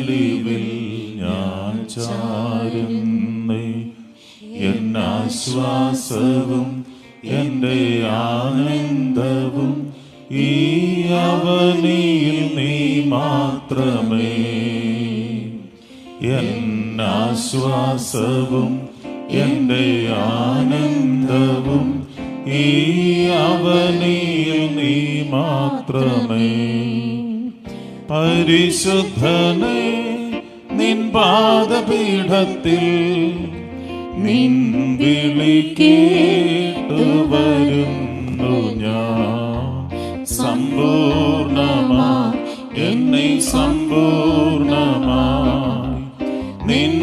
ചാരമടിവിൽ ഞാൻ ചാരുന്നേ. എന്നാശ്വാസവും എൻ്റെ ആനന്ദവും ഈ അവനിയിൽ നീ മാത്രമേ. എന്നാശ്വാസവും എൻ്റെ ആനന്ദവും ഈ അവനിയിൽ നീ മാത്രമേ. പരിശുദ്ധനേ, നിൻ പാദപീഠത്തിൽ നിൻ വിളി കേട്ടു വരുന്നു ഞാൻ. സമ്പൂർണമായി എന്നെ സമ്പൂർണമായി നിൻ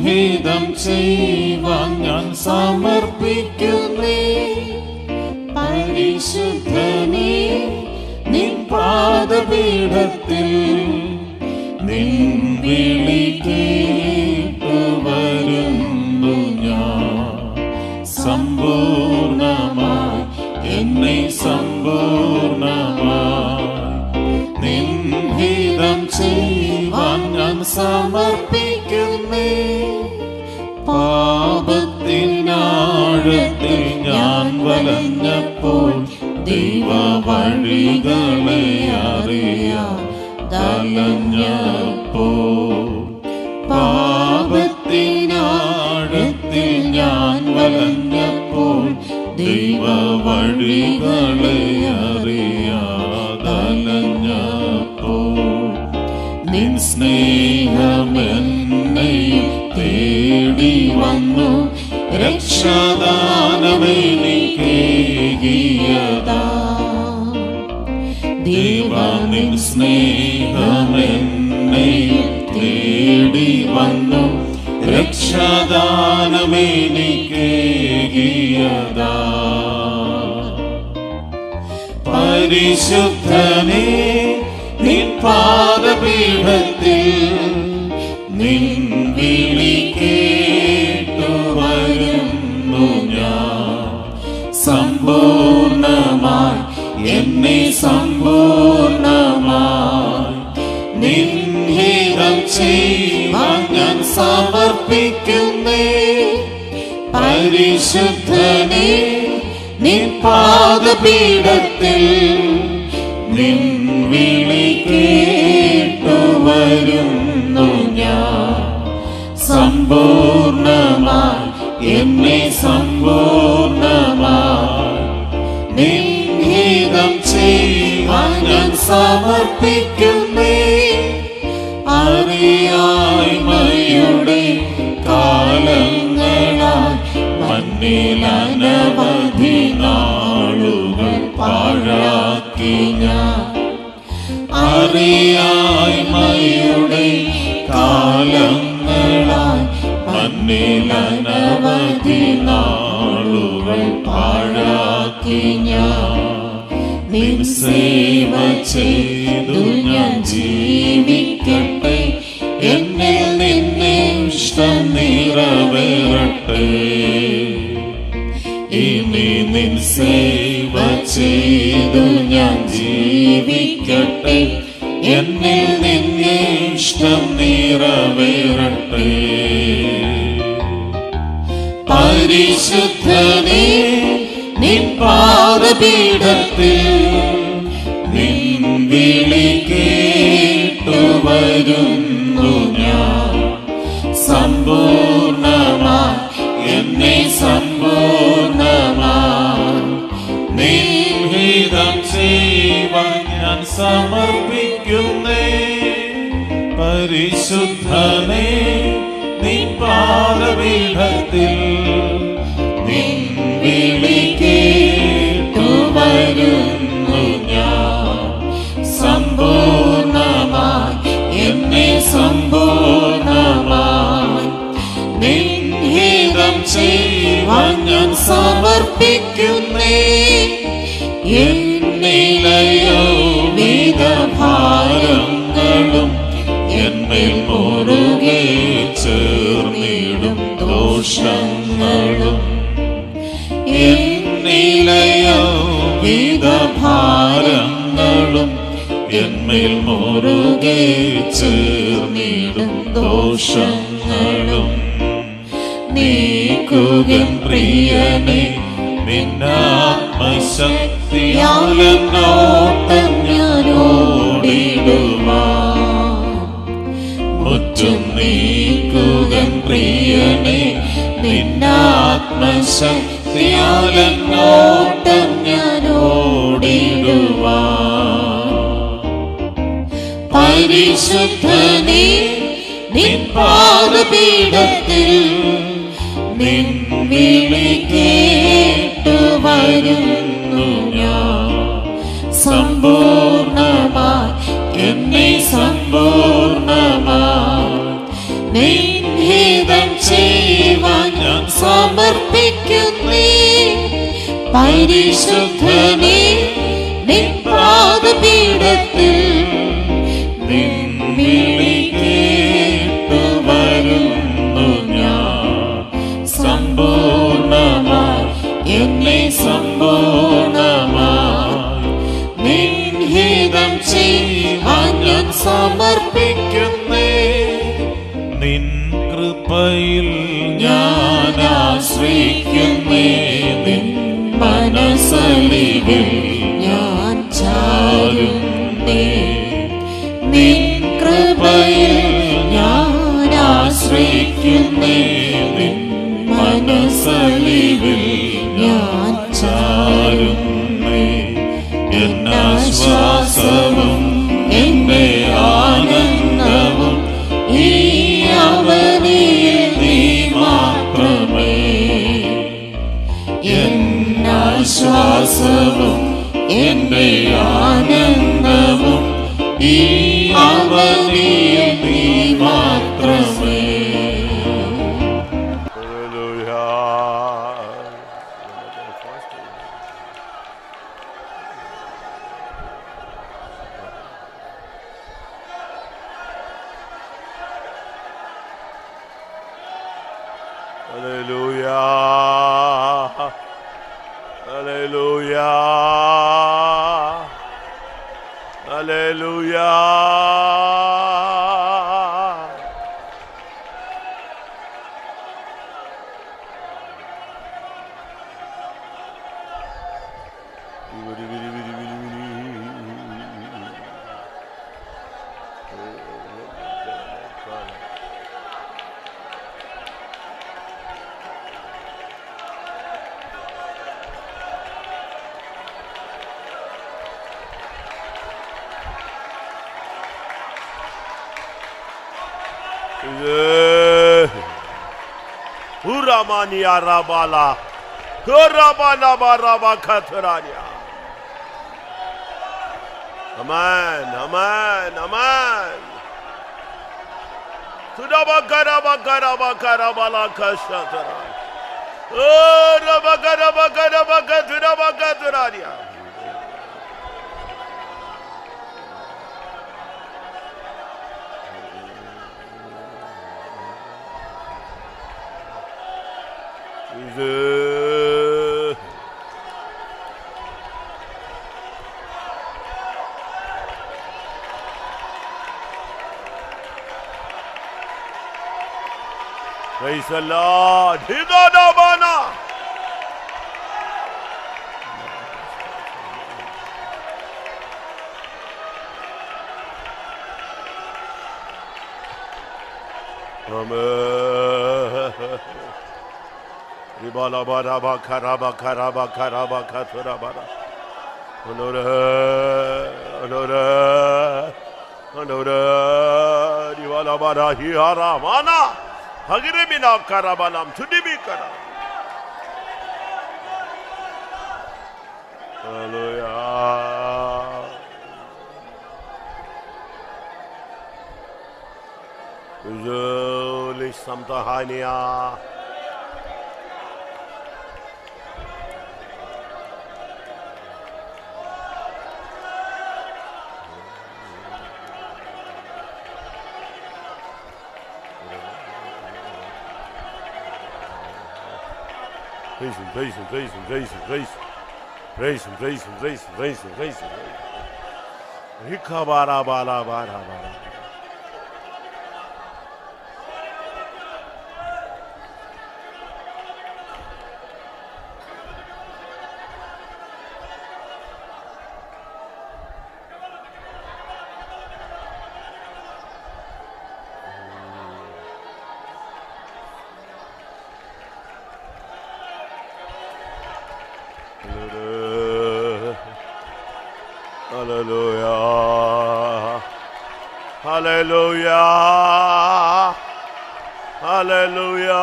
ഹിതം ചെയ്യുവാൻ ഞാൻ സമർപ്പിക്കുന്നേ. പരിശുദ്ധനേ, നിൻ പാദപീഠത്തിൽ നിൻ വിളി കേട്ടു വരുന്നു ഞാൻ. സമ്പൂർണമായി എന്നെ സമ്പൂർണമായി നിൻ ഹിതം ചെയ്യുവാൻ ഞാൻ സമർപ്പിക്കുന്നേ. പാപത്തിനാഴത്തിൽ ഞാൻ വലഞ്ഞപ്പോൾ ദൈവ വഴികളെ അറിയാൻ തലഞ്ഞപ്പോൾ. പാപത്തിനാഴത്തിൽ ഞാൻ വലഞ്ഞപ്പോൾ ദൈവ വഴികളെ അറിയാതലഞ്ഞപ്പോൾ. നിൻ സ്നേഹമെന്നെയും തേടി വന്നു രക്ഷാദാനമെനിക്കേകിയതാ. ദേവ നിൻ സ്നേഹമെന്നെയും തേടി വന്നു രക്ഷാദാനമെനിക്കേകിയതാ. പരിശുദ്ധനേ, നിൻ പാദപീഠത്തിൽ നിൻ വിളി കേട്ടു വരുന്നു ഞാൻ. സമ്പൂർണമായി എന്നെ സമ്പൂർണമായി നിൻ ഹിതം ചെയ്യുവാൻ ഞാൻ സമർപ്പിക്കുന്നേ. പരിശുദ്ധനേ, നിൻ പാദപീഠത്തിൽ നിൻ വിളി കേട്ടു വരുന്നു ഞാൻ. സമ്പൂർണമായി എന്നെ സമ്പൂർണമായി നിൻ ഹിതം ചെയ്യുവാൻ ഞാൻ സമർപ്പിക്കുന്നേ. അറിയായ്മയുടെ കാലങ്ങളായി മണ്ണിലനവധി നാളുകൾ പാഴാക്കി ഞാൻ. അറിയായ്മയുടെ കാലങ്ങളായി മണ്ണിലനവധി നാളുകൾ പാഴാക്കി ഞാൻ. നിൻ സേവ ചെയ്തു ഞാൻ ജീവിക്കട്ടെ. എന്നിൽ നിന്നെ ഇഷ്ടം നിറവേറട്ടെ. ഇനി നിൻ സേവ ചെയ്തു ഞാൻ ജീവിക്കട്ടെ. എന്നിൽ നിന്നെ ഇഷ്ടം നിറവേറട്ടെ. പരിശുദ്ധനേ, നിൻ പാദപീഠത്തിൽ നിൻ വിളി കേട്ടു വരുന്നു ഞാൻ. സമ്പൂർണമായി എന്നെ സമ്പൂർണമായി നിൻ ഹിതം ചെയ്യുവാൻ ഞാൻ സമർപ്പിക്കുന്നേ. പരിശുദ്ധനേ, നിൻ പാദപീഠത്തിൽ നിൻ വിളി കേട്ടു വരുന്നു ഞാൻ. സമ്പൂർണമായി എന്നെ സമ്പൂർണമായി നിൻ ഹിതം ചെയ്യുവാൻ ഞാൻ സമർപ്പിക്കുന്നേ. എന്നിലയോ വിധഭാരങ്ങളും എന്മേൽ മുറുകെ ചേർന്നിടും ദോഷങ്ങളും. എന്നിലയോ വിധഭാരങ്ങളും എന്മേൽ മുറുകെ ചേർന്നിടും ദോഷങ്ങളും നീക്കുകൻ പ്രിയനെ നിന്നാത്മശക്തിയാലെന്നോട്ടം ഞാൻ ഓടിടുവാ മുറ്റും നീക്കുകൻ പ്രിയനെ നിന്നാത്മശക്തിയാലെന്നോട്ടം ഞാൻ ഓടിടുവാ പരിശുദ്ധനേ നിൻ പാദപീഠത്തിൽ നിൻ വിളി കേട്ടു വരുന്നു ഞാൻ സമ്പൂർണമായി എന്നെ സമ്പൂർണമായി നിൻ ഹിതം ചെയ്യുവാൻ ഞാൻ സമർപ്പിക്കുന്നേ പരിശുദ്ധനേ നിൻ പാദപീഠത്തിൽ നിൻ വിളി കേട്ടു വരുന്നു ഞാൻ സമ്പൂർണമായി എന്നെ സമ്പൂർണമായി നിൻ ഹിതം ചെയ്യുവാൻ ഞാൻ സമർപ്പിക്കുന്നേ നിൻ കൃപയിൽ ഞാൻ ആശ്രയിക്കുന്നേ നിൻ മനസ്സലിവിൽ ഞാൻ ചാരുന്നേ നിൻ കൃപയിൽ ഞാൻ ആശ്രയിക്കുന്നേ നിൻ മനസ്സലിവിൽ ഞാൻ ചാരുന്നേ എന്നാശ്വാസവും എന്റെ ആനന്ദവും ഈ അവനിയിൽ നീ മാത്രമേ എന്നാശ്വാസവും എന്റെ ആനന്ദവും ഈ അവനിയിൽ നീ മാത്രമേ. Hallelujah. Hallelujah. Hallelujah. Uramania Rabala, Kurabala Baraba Katurania. Amen, amen, amen. Tudabakarabakarabakarabala Kashatara. Oh, Rabakarabakarabakarabakaturabakaturania. Praise the Lord. Hidodabana. Amen. Ribala baraba karaba karaba karaba katurabara. Honore, honore, honore. Ribala bara hihara mana. Hagire bina karabalam tudibi kara. Hallelujah. Joli samtahania. Praise him, praise him, praise him, praise him, praise him. Praise him, praise him, praise him, praise him, praise him. Ikabara bara bara bara. Hallelujah. Hallelujah. Hallelujah.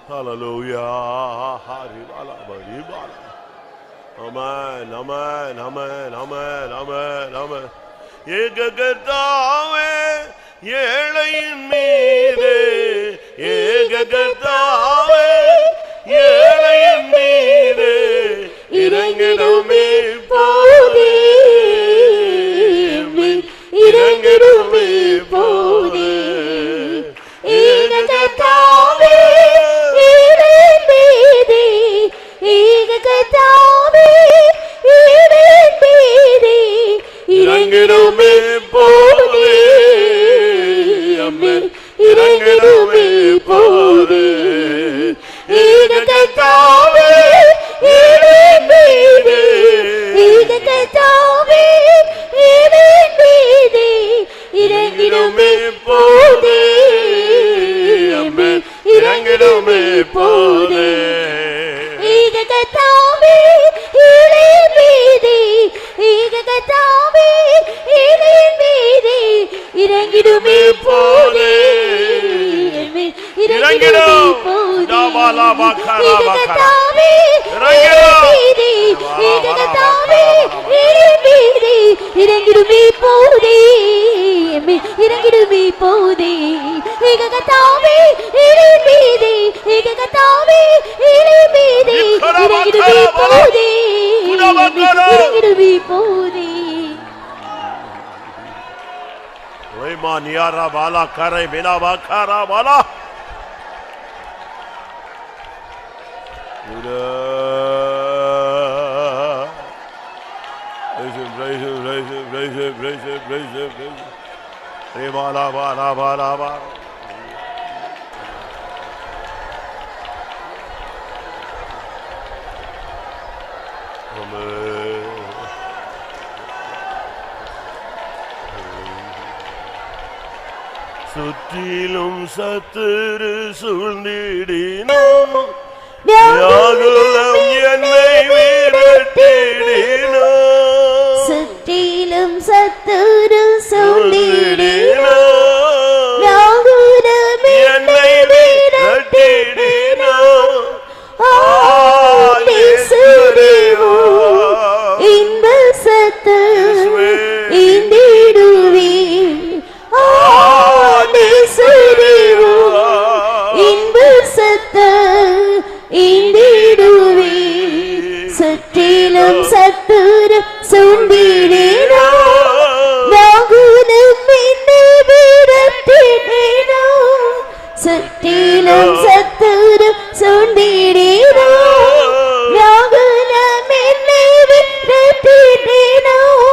Hallelujah. Amen. Amen. Amen. Amen. Amen. Amen. ஏககர்த்தாவே ஏழையின் மீது ஏககர்த்தாவே ஏழையின் மீது இறங்கிடுமே போதே இறங்கிடுமே போதே ஏககர்த்தாவே ஏழையின் மீது ஏககர்த்தாவே ஏழையின் மீது இறங்கிடுமே போதே அம்மே இறங்கிடுமே போதே ஏககர்த்தாவே ஏழையின் மீது ஏககர்த்தாவே ஏழையின் மீது இறங்கிடுமே போதே அம்மே இறங்கிடுமே போதே ஏககர்த்தாவே ஏழையின் மீது ஏககர்த்தாவே ஏழையின் மீது இறங்கிடுமே போதே இறங்கிடும் ஏககர்த்தாவே ஏழையின் மீது ஏககர்த்தாவே ஏழையின் மீது இறங்கிடுமே போதே இறங்கிடுமே போதே ஏககர்த்தாவே ஏழையின் மீது ஏககர்த்தாவே ஏழையின் மீது இறங்கிடுமே போதே இறங்கிடுமே போதே Oima niara bala kare bina bakara bala Praise him. Bala bala bala bala Amen. சுற்றிலும் சத்துரு சூழ்ந்திடினும் யாகுலம் என்னை விரட்டிடினும் சுற்றிலும் சத்துரு சூழ்ந்திடினும் யாகுலம் என்னை விரட்டிடினும் ஆலேசுரேவோ இன்ப சத்து இந்திடுவே ஆலேசுரேவோ இன்ப சத்து இந்திடுவே சுற்றிலும் சத்துரு சூழ்ந்திடினும் யாகுலம் என்னை விரட்டிடினும் சுற்றிலும் சத்துரு சூழ்ந்திடினும் யாகுலம் என்னை விரட்டிடினும்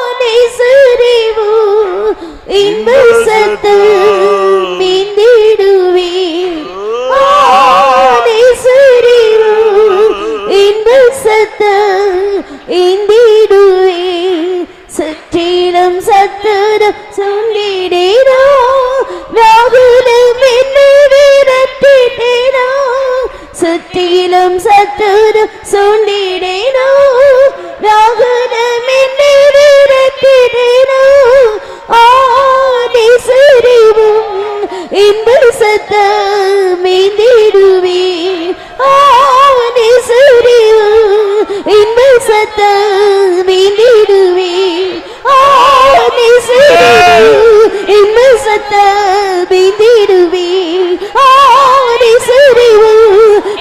ஆலேசுரேவோ இன்ப சத்து மீந்திடுவே ஆலேசுரேவோ இன்ப சத்து இந்திடுவே சுற்றிலும் சத்துரு சூழ்ந்திடினும் யாகுலம் என்னை விரட்டிடினும் சுற்றிலும் சத்துரு சூழ்ந்திடினும் இன்ப சத்தம் இந்திடுவே ஆவணி சரிவு இன்ப சத்தம் இந்திடுவே ஆவணி சரிவு இன்ப சத்தம் இந்திடுவே ஆவணி சரிவு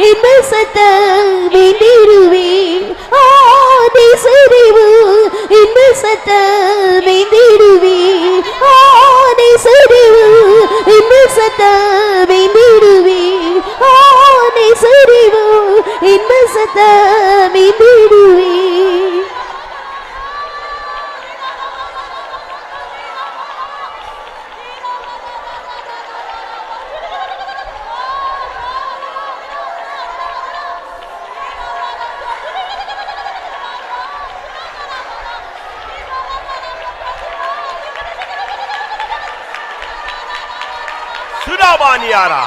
இன்ப சத்தம் இந்திடுவே ஆவணி சரிவு இன்ப சத்தம் இந்திடுவே ஆவணி சரிவு இன்ப சத்தம் இந்திடுவே ஆவணி சரிவு இன்ப சத்தம் இந்திடுவே Hurabaniara.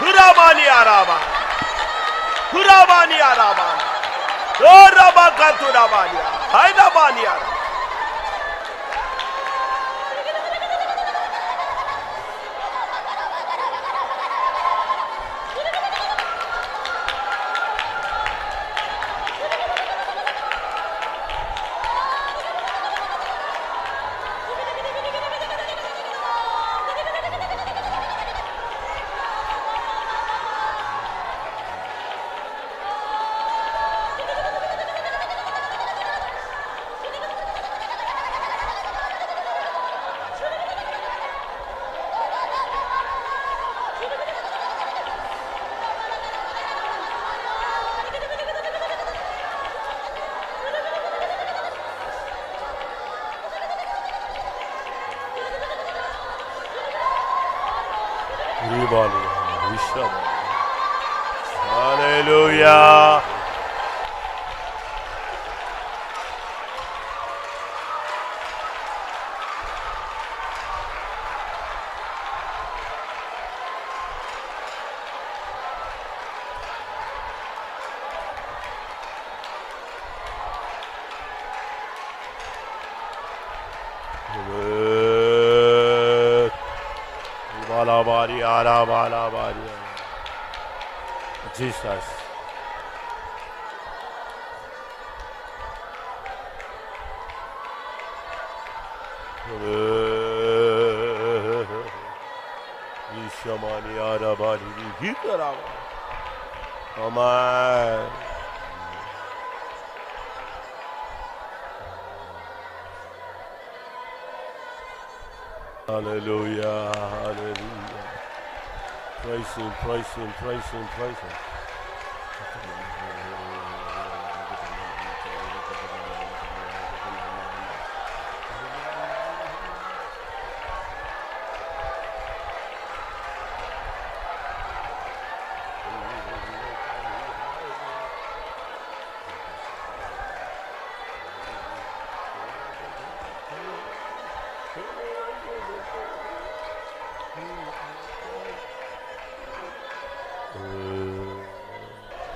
Hurabaniaraba. Hurabaniaraba. Orabakaturabania. Haidabaniara. Hallelujah. Jesus. Amen. Hallelujah, hallelujah. Praise him, praise him, praise him, praise him.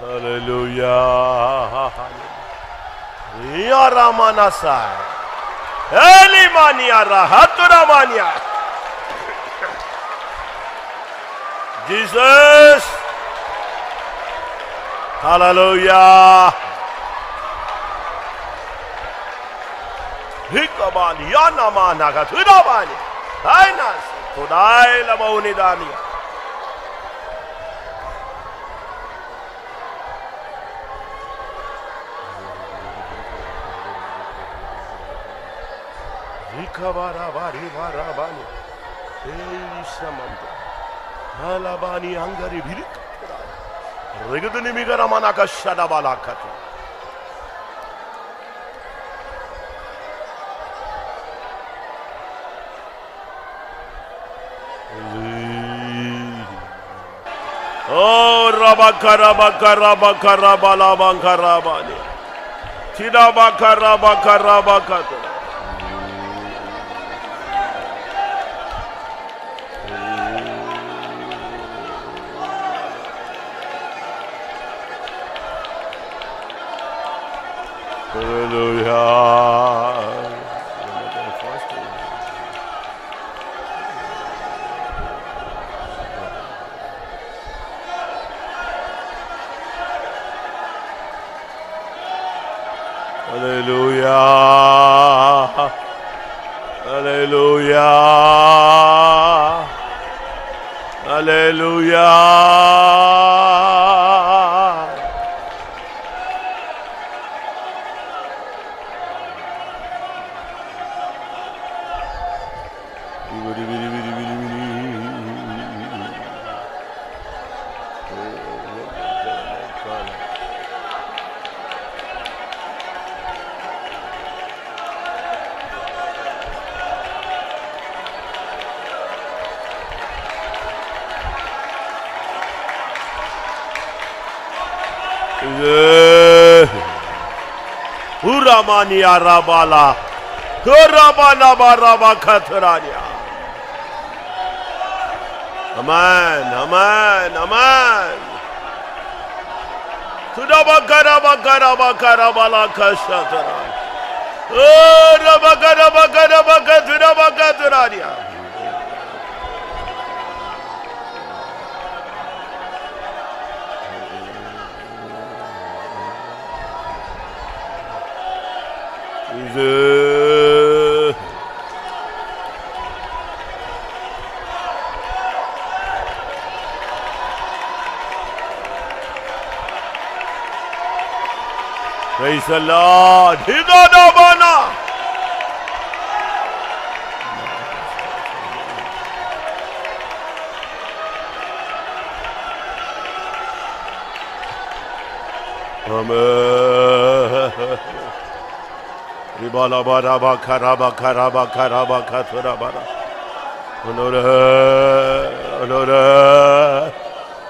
Hallelujah. Ya Ramanasai. Elimania Rahaturamania. Jesus. Hallelujah. Hikabani Yanamana Gaturabani. Ainas. Tudai Lamaunidania. Rikabarabari Varabani. Elishamanda. Halabani Angari Virik. Regaduni Migaramanaka Shadabalakatu. Oh, Rabakarabakarabakarabalabani. Tidabakarabakarabakarabakatu. Hallelujah. Hallelujah. Hallelujah. Hallelujah. Uramania Rabala, Urabala Baraba Katrania. Amen, amen, amen. Tudabakarabakarabala Kashatara. Urabakarabakarabakatrania. Praise the Lord. Hidodabana. Amen. Ribala baraba karaba karaba karaba katura bara. Honora, honora,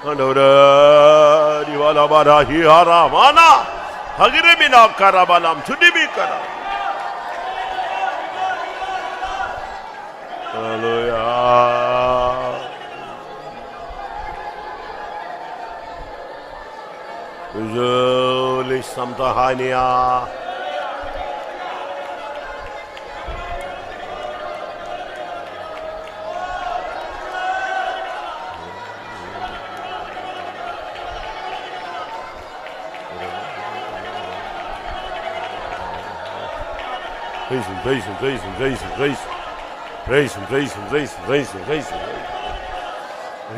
honora. Ribala bara hihara mana. Hagiremina karabalam tudibi kara. Hallelujah. Joli samtahania. Praise him, praise him, praise him, praise him, praise him. Praise him, praise him, praise him, praise him, praise him.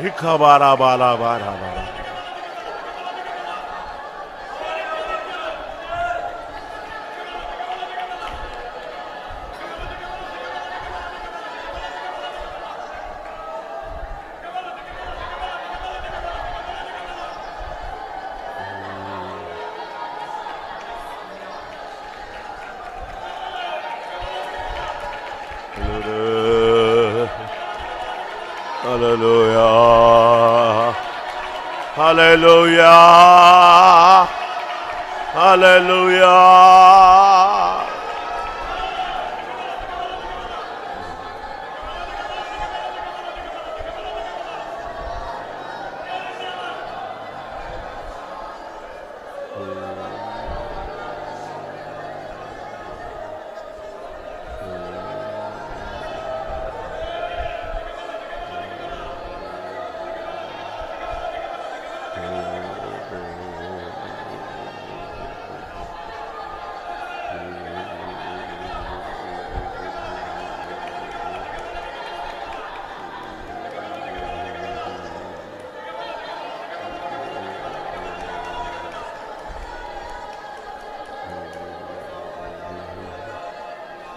Hikabara bara bara bara. Hallelujah. Hallelujah. Hallelujah.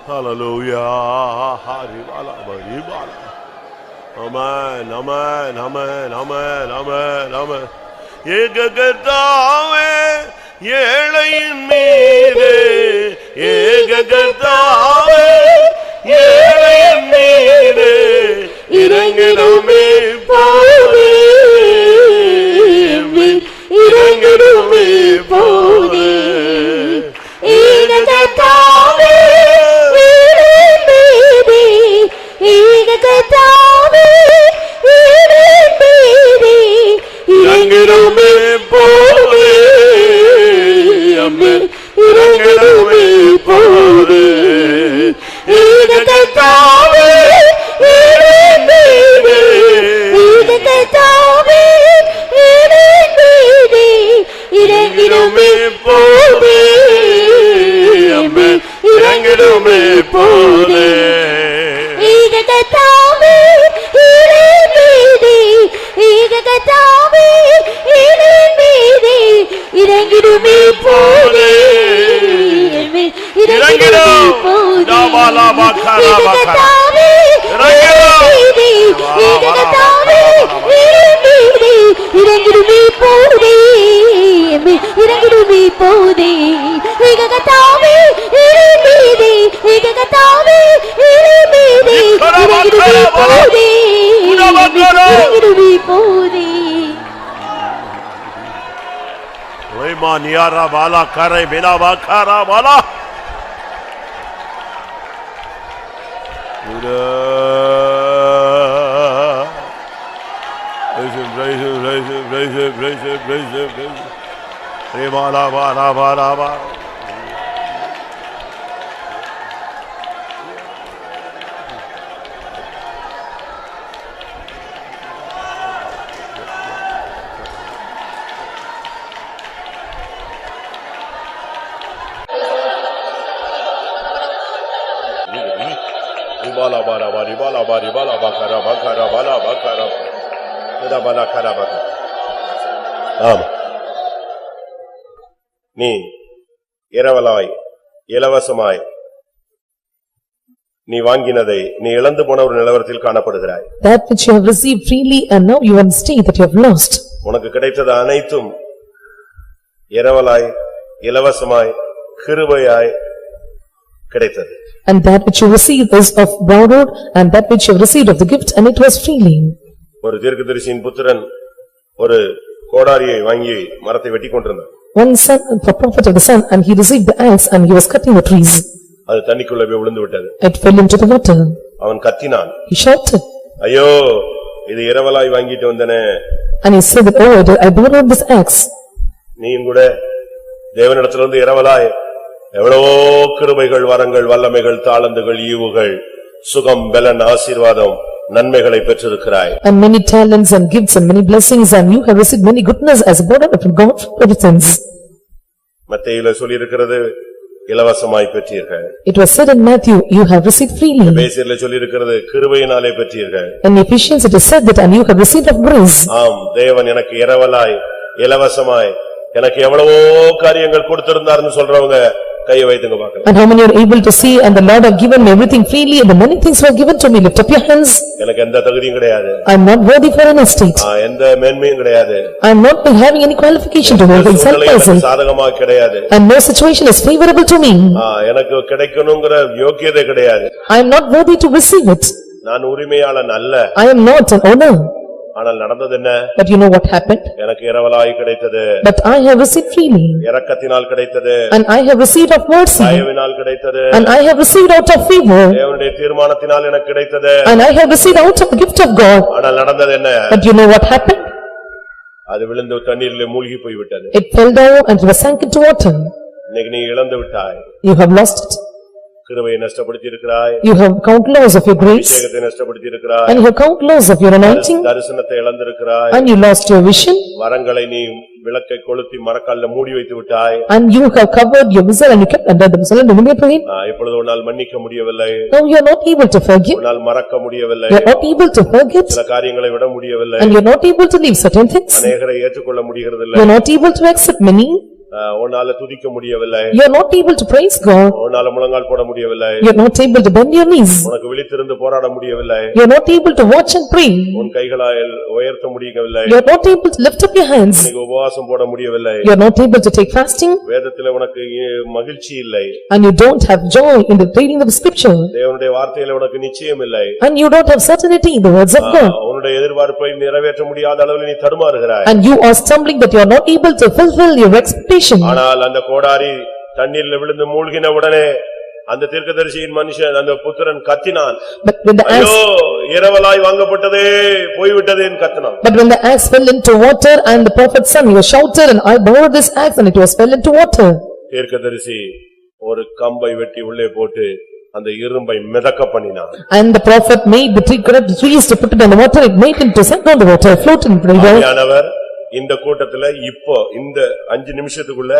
Hallelujah. Amen, amen, amen, amen, amen, amen. ஏககர்த்தாவே ஏழையின் மீது ஏககர்த்தாவே ஏழையின் மீது இறங்கிடுமே போதே இறங்கிடுமே போதே ஏககர்த்தாவே இறங்கிடுமே போதே அம்மே இறங்கிடுமே போதே ஏககர்த்தாவே இறங்கிடுமே போதே. ஈக கத்தாவே இறைவன் மீதே, ஈக கத்தாவே இறைவன் மீதே, இறங்கிடுமே போதே, இறங்கிடுமே போதே. ஈக கத்தாவே இறைவன் மீதே, ஈக கத்தாவே இறைவன் மீதே, இறங்கிடுமே போதே, இறங்கிடுமே போதே. ஈக கத்தாவே இறைவன் மீதே, ஈக கத்தாவே இறைவன் மீதே, இறங்கிடுமே போதே, இறங்கிடுமே போதே. Oima niara bala kare bina bakara bala. Praise him. Hey bala. Bala bakara. ஆம், நீ இரவலாய் இலவசமாய் நீ வாங்கினதை நீ இழந்து போன ஒரு நிலவரத்தில் காணப்படுகிறாய். That which you have received freely and now you are in a state that you have lost. உனக்கு கிடைத்தது அனைத்தும் இரவலாய் இலவசமாய் கிருபையாய் கிடைத்தது. And that which you received is of borrowed, and that which you have received of the gift, and it was freely. ஒரு தீர்க்கதரிசியின் புத்திரன் ஒரு கோடாரியை வாங்கி மரத்தை வெட்டி கொண்டிருந்தான். One son, the prophet of the sun, and he received the axe and he was cutting the trees. அது தண்ணிக்குள்ள போய் விழுந்து விட்டது. It fell into the water. அவன் கத்தினான். He shouted. ஐயோ, இது இரவலாய் வாங்கிட்டு வந்தனே. And he said that, oh, I borrowed this axe. நீயும் கூட தேவனிடத்திலிருந்து இரவலாய் எவ்வளவோ கிருபைகள், வரங்கள், வல்லமைகள், தாளந்துகள், ஈவுகள், சுகம், பலன், ஆசீர்வாதம், நன்மைகளை பெற்றிருக்கிறாய். And many talents and gifts and many blessings, and you have received many goodness as a borrow from God for repentance. மத்தேயுல சொல்லி இருக்கிறது இலவசமாய் பெற்றீர்கள். It was said in Matthew, you have received freely. எபேசியர்ல சொல்லி இருக்கிறது கிருபையினாலே பெற்றீர்கள். In Ephesians it is said that, and you have received of grace. ஆம், தேவன் எனக்கு இரவலாய் இலவசமாய் எனக்கு எவ்வளவோ காரியங்கள் கொடுத்திருந்தார்னு சொல்றவங்க கையை வைத்துங்க பார்க்கலாம். And how many are able to see, and the Lord have given me everything freely, and the many things were given to me. Lift up your hands. எனக்கு எந்த தகுதியும் கிடையாது. I am not worthy for an estate. எந்த மேன்மையும் கிடையாது. I am not having any qualification to work in self person. சாதகமா கிடையாது. And no situation is favorable to me. எனக்கு கிடைக்கணும்ங்கற யோகியதை கிடையாது. I am not worthy to receive it. நான் உரிமையாளன் அல்ல. I am not an owner. ஆனால் நடந்தது என்ன? But you know what happened? எனக்கு இரவலாய் கிடைத்தது. But I have received freely. இரக்கத்தினால் கிடைத்தது. And I have received of mercy. தயவினால் கிடைத்தது. And I have received out of favor. தேவனுடைய தீர்மானத்தினால் எனக்கு கிடைத்தது. And I have received out of the gift of God. ஆனால் நடந்தது என்ன? But you know what happened? அது விழுந்து தண்ணீரிலே மூழ்கி போய் விட்டது. It fell down and it was sank into water. இன்னைக்கு நீ இழந்து விட்டாய். You have lost it. கிருபையை நஷ்டப்படுத்தி இருக்கிறாய். You have count loss of your grace. அபிஷேகத்தை நஷ்டப்படுத்தி இருக்கிறாய். And you have count loss of your anointing. தரிசனத்தை இழந்திருக்கிறாய். And you lost your vision. வரங்களை நீ விளக்கை கொளுத்தி மரக்கால்ல மூடி வைத்து விட்டாய். And you have covered your vessel and you kept under the vessel and remained for him. இப்பொழுது உன்னால் மன்னிக்க முடியவில்லை. Now you are not able to forgive. உன்னால் மறக்க முடியவில்லை. You are not able to forget. சில காரியங்களை விட முடியவில்லை. And you are not able to leave certain things. அநேகரை ஏற்றுக்கொள்ள முடியறதில்லை. You are not able to accept many. உன்னால துதிக்க முடியவில்லை. You are not able to praise God. உன்னால முழங்கால் போட முடியவில்லை. You are not able to bend your knees. உனக்கு விழித்திருந்து போராட முடியவில்லை. You are not able to watch and pray. உன் கைகளை உயர்த்த முடியவில்லை. You are not able to lift up your hands. நீ உபவாசம் போட முடியவில்லை. You are not able to take fasting. வேதத்திலே உனக்கு மகிழ்ச்சி இல்லை. And you don't have joy in the reading of scripture. தேவனுடைய வார்த்தையிலே உனக்கு நிச்சயம் இல்லை. And you don't have certainty in the words of God. உன்னுடைய எதிர்பார்ப்பை நிறைவேற்ற முடியாத அளவில் நீ தடுமாறுகிறாய். And you are stumbling that you are not able to fulfill your expectation. ஆனால் அந்த கோடாரி தண்ணீரில் விழுந்து மூழ்கின உடனே அந்த தீர்க்கதரிசியின் மனுஷன் அந்த புத்திரன் கத்தினான். ஐயோ, இரவலாய் வாங்கப்பட்டதே போய்விட்டதேன்னு கத்தினான். But when the axe fell into water and the prophet's son, he was shouted, and I borrowed this axe and it was fell into water. தீர்க்கதரிசி ஒரு கம்பை வெட்டி உள்ளே போட்டு அந்த இரும்பை மிதக்க பண்ணினான். And the prophet made the tree, correct the trees to put it in the water, it made it to sink on the water, float in the river. ஆவியானவர் இந்த கூட்டத்துல இப்போ இந்த 5 நிமிஷத்துக்குள்ள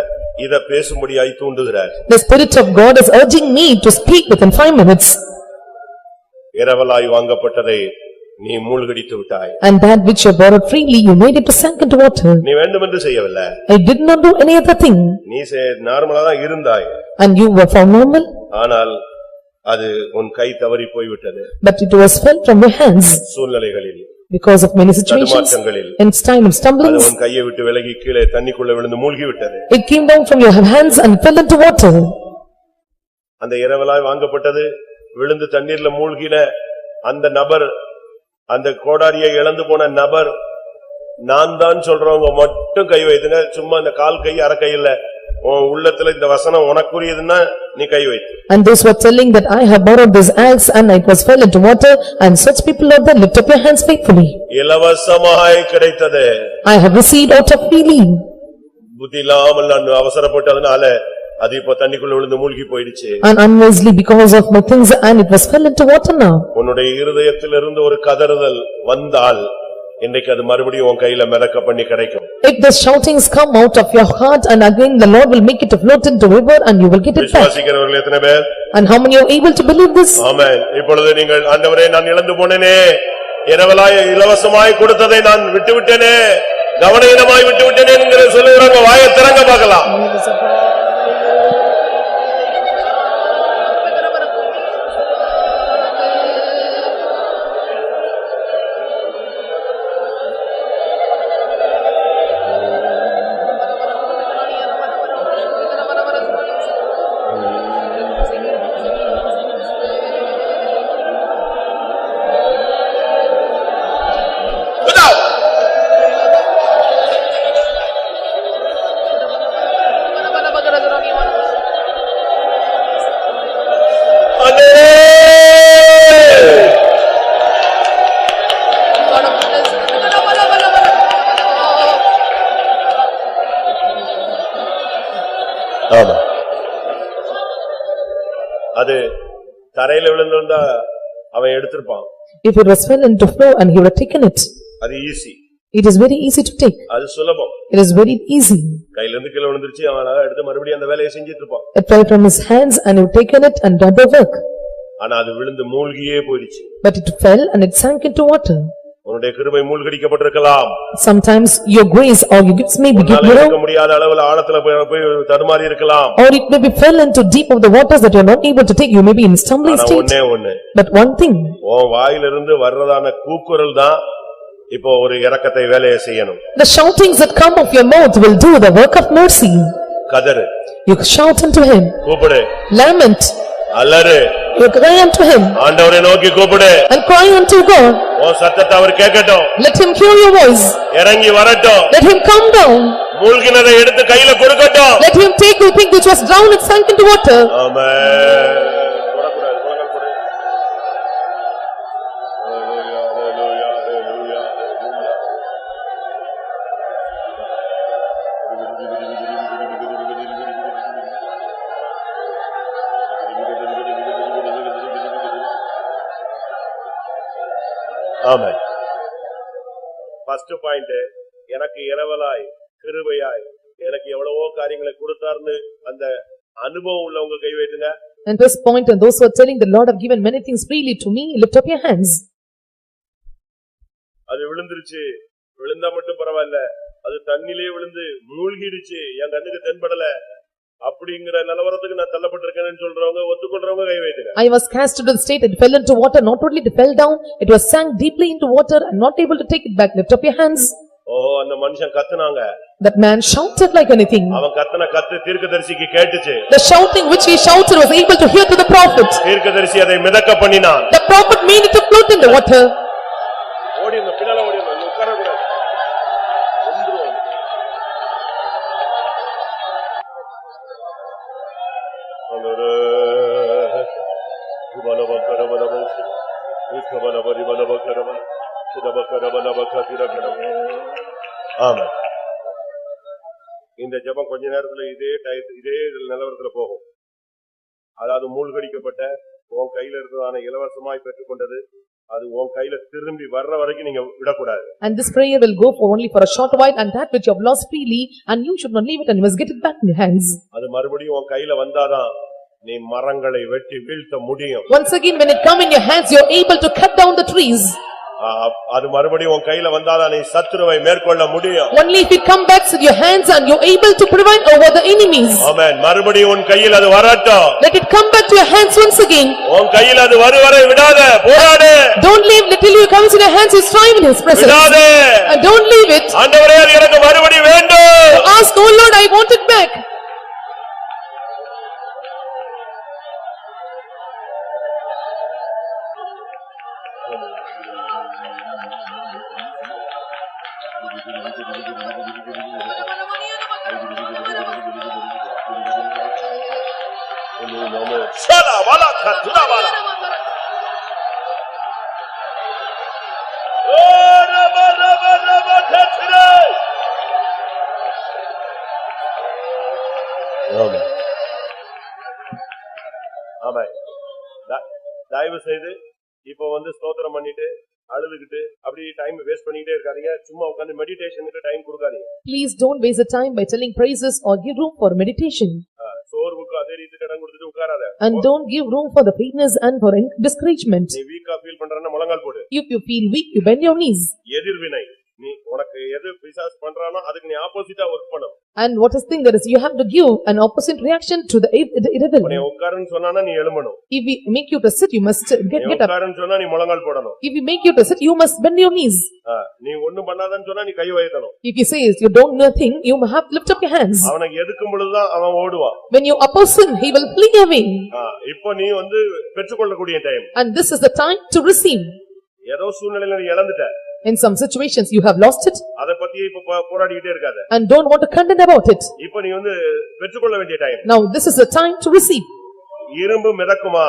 இத பேசும்படியாய் தூண்டுகிறார். The Spirit of God is urging me to speak within 5 minutes. இரவலாய் வாங்கப்பட்டதை நீ மூழ்கடித்து விட்டாய். And that which you borrowed freely, you made it to sink into water. நீ வேண்டுமென்று செய்யவில்லை. I did not do any other thing. நீ நார்மலா தான் இருந்தாய். And you were found normal. ஆனால் அது உன் கை தவறி போய்விட்டது. But it was fell from your hands. சூழ்நிலைகளில். Because of many situations. In time of stumbling. அது உன் கையை விட்டு விலகி கீழே தண்ணிக்குள்ள விழுந்து மூழ்கி விட்டது. It came down from your hands and fell into water. அந்த இரவலாய் வாங்கப்பட்டது விழுந்து தண்ணீர்ல மூழ்கின அந்த நபர், அந்த கோடாரியை இழந்து போன நபர், நான் தான் சொல்றவங்க மட்டும் கை வைத்துங்க. சும்மா இந்த கால் கை அரை கை இல்ல, உள்ளத்துல இந்த வசனம் உனக்குரியதுன்னா நீ கை வைத்து. And those were telling that I have borrowed this axe and it was fell into water, and such people are there, lift up your hands faithfully. இலவசமாய் கிடைத்தது. I have received out of freely. புத்தியில்லாமல் நான் அவசரப்பட்டதனால அது இப்ப தண்ணிக்குள்ள விழுந்து மூழ்கி போயிடுச்சு. And unwisely because of my things, and it was fell into water now. உன்னுடைய இருதயத்திலிருந்து ஒரு கதறுதல் வந்தால் இன்றைக்கு அது மறுபடியும் உன் கையில மிதக்க பண்ணி கிடைக்கும். If the shoutings come out of your heart, and again the Lord will make it to float into river, and you will get it back. விசுவாசிக்கிறவர்கள் எத்தனை பேர்? And how many are able to believe this? ஆமென். இப்பொழுது நீங்கள் ஆண்டவரே நான் இழந்து போனேனே, இரவலாய் இலவசமாய் கொடுத்ததை நான் விட்டுவிட்டேனே, கவனீனமாய் விட்டுவிட்டேனே என்கிற சொல்லுறவங்க வாயை திறங்க பார்க்கலாம். அது தரையில விழுந்திருந்தா அவன் எடுத்திருப்பான். If it was fell into flow and he would have taken it. அது easy. It is very easy to take. அது சுலபம். It is very easy. கையில இருந்து கீழ விழுந்துருச்சு, அவன் எடுத்து மறுபடியும் அந்த வேலையை செஞ்சிட்டு இருப்பான். It fell from his hands and he would taken it and done the work. ஆனா அது விழுந்து மூழ்கியே போயிடுச்சு. But it fell and it sank into water. உன்னுடைய கிருபை மூழ்கடிக்கப்பட்டிருக்கலாம். Sometimes your grace or your gifts may be given இருக்க முடியாத அளவுல ஆழத்துல போய் தடுமாறி இருக்கலாம். Or it may be fell into deep of the waters that you are not able to take. You may be in stumbling state. ஒண்ணே ஒண்ணு. But one thing. உன் வாயிலிருந்து வர்றதான கூக்குரல் தான் இப்போ ஒரு இரக்கத்தை வேலையை செய்யணும். The shoutings that come of your mouth will do the work of mercy. கதறு. You shout unto him. கூப்பிடு. Lament. அல்லறு. You cry unto him. ஆண்டவரை நோக்கி கூப்பிடு. And cry unto God. உன் சத்தத்தை அவர் கேட்கட்டும். Let him hear your voice. இறங்கி வரட்டும். Let him come down. மூழ்கினதை எடுத்து கையில கொடுக்கட்டும். Let him take the thing which was drowned and sank into water. ஆமென். கூடக்கூடாது, குலங்கள் கொடு. ஹalleluya, ஹalleluya, ஹalleluya, ஹalleluya. ஆமென். ஃபர்ஸ்ட் பாயிண்ட், எனக்கு இரவலாய் கிருபையாய் எனக்கு எவ்வளவோ காரியங்களை கொடுத்தார்னு அந்த அனுபவம் உள்ளவங்க கை வைத்துங்க. And this point, and those who are telling the Lord have given many things freely to me, lift up your hands. அது விழுந்துருச்சு, விழுந்தா மட்டும் பரவாயில்ல, அது தண்ணிலே விழுந்து மூழ்கிடுச்சு, என் கண்ணுக்கு தென்படல அப்படிங்கிற நிலவரத்துக்கு நான் தள்ளப்பட்டிருக்கேன்னு சொல்றவங்க ஒத்துக்கொள்றவங்க கை வைத்துங்க. I was cast into the state, it fell into water, not only it fell down, it was sank deeply into water and not able to take it back. Lift up your hands. அந்த மனுஷன் கத்துனாங்க. That man shouted like anything. அவன் கத்துன கத்து தீர்க்கதரிசிக்கு கேட்டுச்சு. The shouting which he shouted was able to hear to the prophet. தீர்க்கதரிசி அதை மிதக்க பண்ணினான். The prophet made it to float in the water. ஓடி இந்த பின்னால ஓடி வந்து உட்கார கூடாது. ஆமென். இந்த ஜெபம் கொஞ்ச நேரத்துல இதே நிலவரத்துல போகும். அதாவது மூழ்கடிக்கப்பட்ட உன் கையில இருந்ததான இலவசமாய் பெற்றுக்கொண்டது அது உன் கையில திரும்பி வர்ற வரைக்கும் நீங்க விடக்கூடாது. And this prayer will go for only for a short while, and that which you have lost freely, and you should not leave it, and you must get it back in your hands. அது மறுபடியும் உன் கையில வந்தாதான் நீ மரங்களை வெட்டி வீழ்த்த முடியும். Once again, when it come in your hands, you are able to cut down the trees. அது மறுபடியும் உன் கையில வந்தாதான் நீ சத்துருவை மேற்கொள்ள முடியும். Only if it come back in your hands and you are able to prevail over the enemies. Amen. மறுபடியும் உன் கையில் அது வரட்டும். Let it come back to your hands once again. உன் கையில் அது வருவரை விடாத, போராடு. Don't leave till you comes in your hands, you strive in his presence. விடாதே. And don't leave it. ஆண்டவரே, எனக்கு மறுபடியும் வேண்டும். Ask, oh Lord, I want it back. Shala wala khatuna wala. Oh raba khatuna. Amen. Amen. தயவு செய்து இப்ப ஸ்தோத்திரம் பண்ணிட்டு அழுதுகிட்டு அப்படி டைம் வேஸ்ட் பண்ணிட்டே இருக்காதீங்க. சும்மா உட்கார்ந்து மெடிடேஷனுக்கு டைம் கொடுக்காதீங்க. Please don't waste the time by telling praises or give room for meditation. சோர்வுக்கு அதே ரீதிக்கு இடம் கொடுத்துட்டு உட்காராத. And don't give room for the weakness and for discouragement. நீ வீக்கா ஃபீல் பண்றன்னா முழங்கால் போடு. If you feel weak, you bend your knees. எதிர்வினை நீ உனக்கு எது பிசாசு பண்றானோ அதுக்கு நீ ஆப்போசிட்டா வர்க் பண்ணு. And what is thing that is you have to give an opposite reaction to the devil. நீ உட்காருன்னு சொன்னானா நீ எழும்பணும். If we make you to sit, you must get up. உட்காருன்னு சொன்னா நீ முழங்கால் போடணும். If we make you to sit, you must bend your knees. நீ ஒண்ணும் பண்ணாதன்னு சொன்னா நீ கை உயர்த்தணும். If you say you don't nothing, you have to lift up your hands. அவனுக்கு எதுக்கும் பொழுதுதான் அவன் ஓடுவான். When you oppose him, he will flee away. இப்போ நீ பெற்றுக்கொள்ளக்கூடிய time. And this is the time to receive. ஏதோ சூழ்நிலையில நீ இழந்துட்ட. In some situations you have lost it. அத பத்தி இப்ப போராடிட்டே இருக்காத. And don't want to contend about it. இப்போ நீ பெற்றுக்கொள்ள வேண்டிய time. Now this is the time to receive. இரும்பு மிதக்குமா?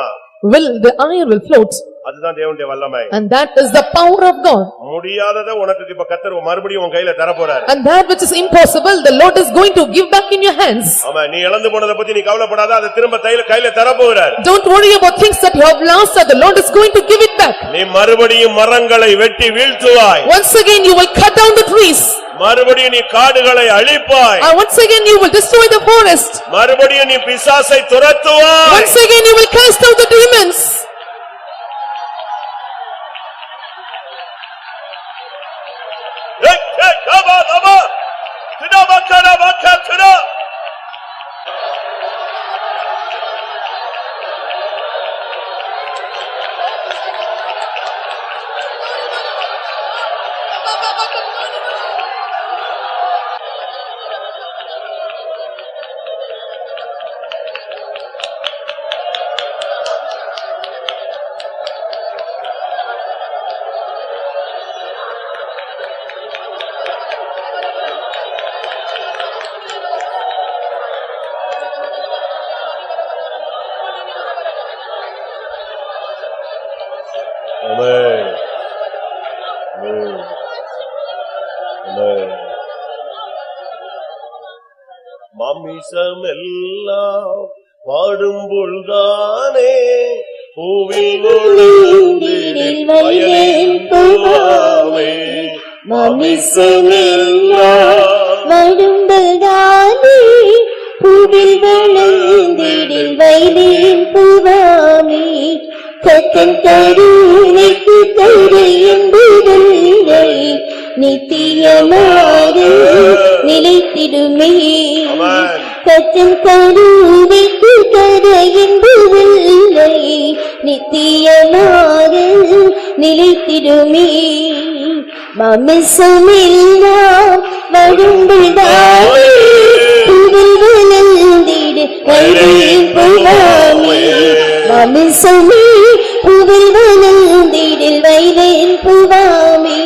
Will the iron will float? அதுதான் தேவனுடைய வல்லமை. And that is the power of God. முடியாததை உனக்கு இப்ப கர்த்தர் மறுபடியும் உன் கையில தர போறார். And that which is impossible, the Lord is going to give back in your hands. ஆமா, நீ இழந்து போனதை பத்தி நீ கவலைப்படாத, அது திரும்ப கையில தர போறார். Don't worry about things that you have lost, that the Lord is going to give it back. நீ மறுபடியும் மரங்களை வெட்டி வீழ்த்துவாய். Once again you will cut down the trees. மறுபடியும் நீ காடுகளை அழிப்பாய். And once again you will destroy the forest. மறுபடியும் நீ பிசாசை துரத்துவாய். Once again you will cast out the demons. Amen. Amen. Amen. மாமிசமெல்லாம் பாடும் பொழுதானே பூவில் விழுந்திடில் வயலில் பூவாமே. மாமிசமெல்லாம் பாடும் பொழுதானே பூவில் விழுந்திடில் வயலில் பூவாமே. கத்தன் கருணைக்கு கரை என்பதில்லை, நித்தியமாக நிலைத்திடுமே. கத்தன் கருணைக்கு கரை என்பதில்லை, நித்தியமாக நிலைத்திடுமே. மாமிசமெல்லாம் வரும்புதானே பூவில் விழுந்திடு வயலில் பூவாமே. மாமிசமே பூவில் விழுந்திடில் வயலில் பூவாமே.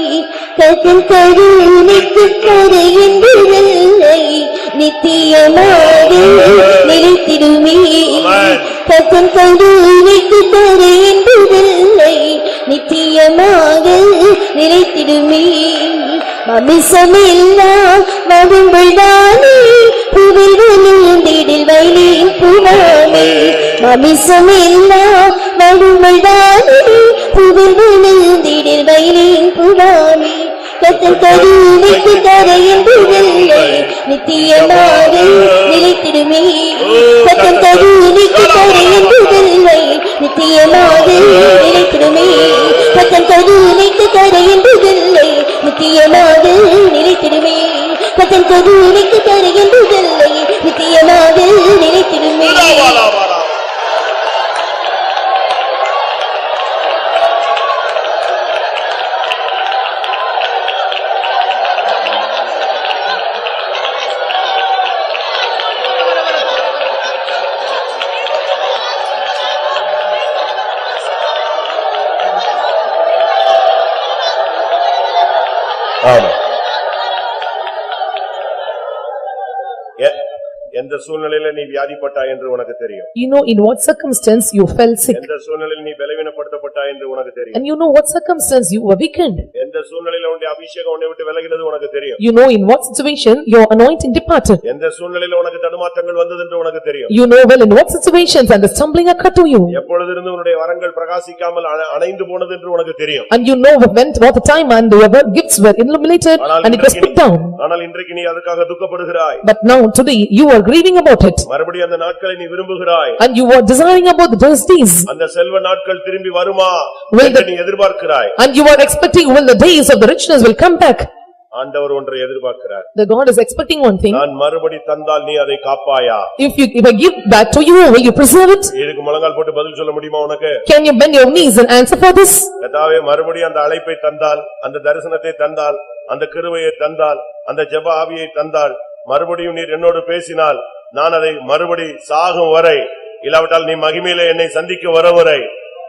கத்தன் கருணைக்கு கரை என்பதில்லை, நித்தியமாக நிலைத்திடுமே. கத்தன் கருணைக்கு கரை என்பதில்லை, நித்தியமாக நிலைத்திடுமே. மாமிசமெல்லாம் வரும்புதானே பூவில் விழுந்திடில் வயலில் பூவாமே. மாமிசமெல்லாம் வரும்புதானே புகழ் விழுந்திடில் வயலின் புலாவி கத்தன் கருணைக்கு கரையின் புகழை நித்தியமாக நிலைத்திடுமே கத்தன் கருணைக்கு கரையின் புகழை நித்தியமாக நிலைத்திடுமே கத்தன் கருணைக்கு கரையின் புகழை நித்தியமாக நிலைத்திடுமே கத்தன் கருணைக்கு கரையின் புகழை நித்தியமாக நிலைத்திடுமே. ஆமா. எந்த சூழ்நிலையில நீ வியாதிப்பட்டாய் என்று உனக்கு தெரியும். You know in what circumstance you fell sick. எந்த சூழ்நிலையில் நீ பலவீனப்படுத்தப்பட்டாய் என்று உனக்கு தெரியும். And you know what circumstance you were weakened. எந்த சூழ்நிலையில உன்னுடைய அபிஷேகம் உன்னை விட்டு விலகினது உனக்கு தெரியும். You know in what situation your anointing departed. எந்த சூழ்நிலையில உனக்கு தடுமாற்றங்கள் வந்தது என்று உனக்கு தெரியும். You know well in what situations and the stumbling occurred to you. எப்பொழுதிருந்து உன்னுடைய வரங்கள் பிரகாசிக்காமல் அணைந்து போனது என்று உனக்கு தெரியும். And you know when what the time and your gifts were illuminated and it was put down. ஆனால் இன்றைக்கு நீ அதுக்காக துக்கப்படுகிறாய். But now today you are grieving about it. மறுபடியும் அந்த நாட்களை நீ விரும்புகிறாய். And you are desiring about those days. அந்த செல்வ நாட்கள் திரும்பி வருமா என்று நீ எதிர்பார்க்கிறாய். And you are expecting will the days of the richness will come back. ஆண்டவர் ஒன்றை எதிர்பார்க்கிறார். The God is expecting one thing. நான் மறுபடி தந்தால் நீ அதை காப்பாயா? If I give back to you, will you preserve it? இதுக்கு முழங்கால் போட்டு பதில் சொல்ல முடியுமா உனக்கு? Can you bend your knees and answer for this? கர்த்தாவே மறுபடி அந்த அழைப்பை தந்தால், அந்த தரிசனத்தை தந்தால், அந்த கிருபையை தந்தால், அந்த ஜெப ஆவியை தந்தால், மறுபடியும் நீர் என்னோடு பேசினால் நான் அதை மறுபடி சாகும் வரை, இல்லாவிட்டால் நீ மகிமையிலே என்னை சந்திக்க வர வரை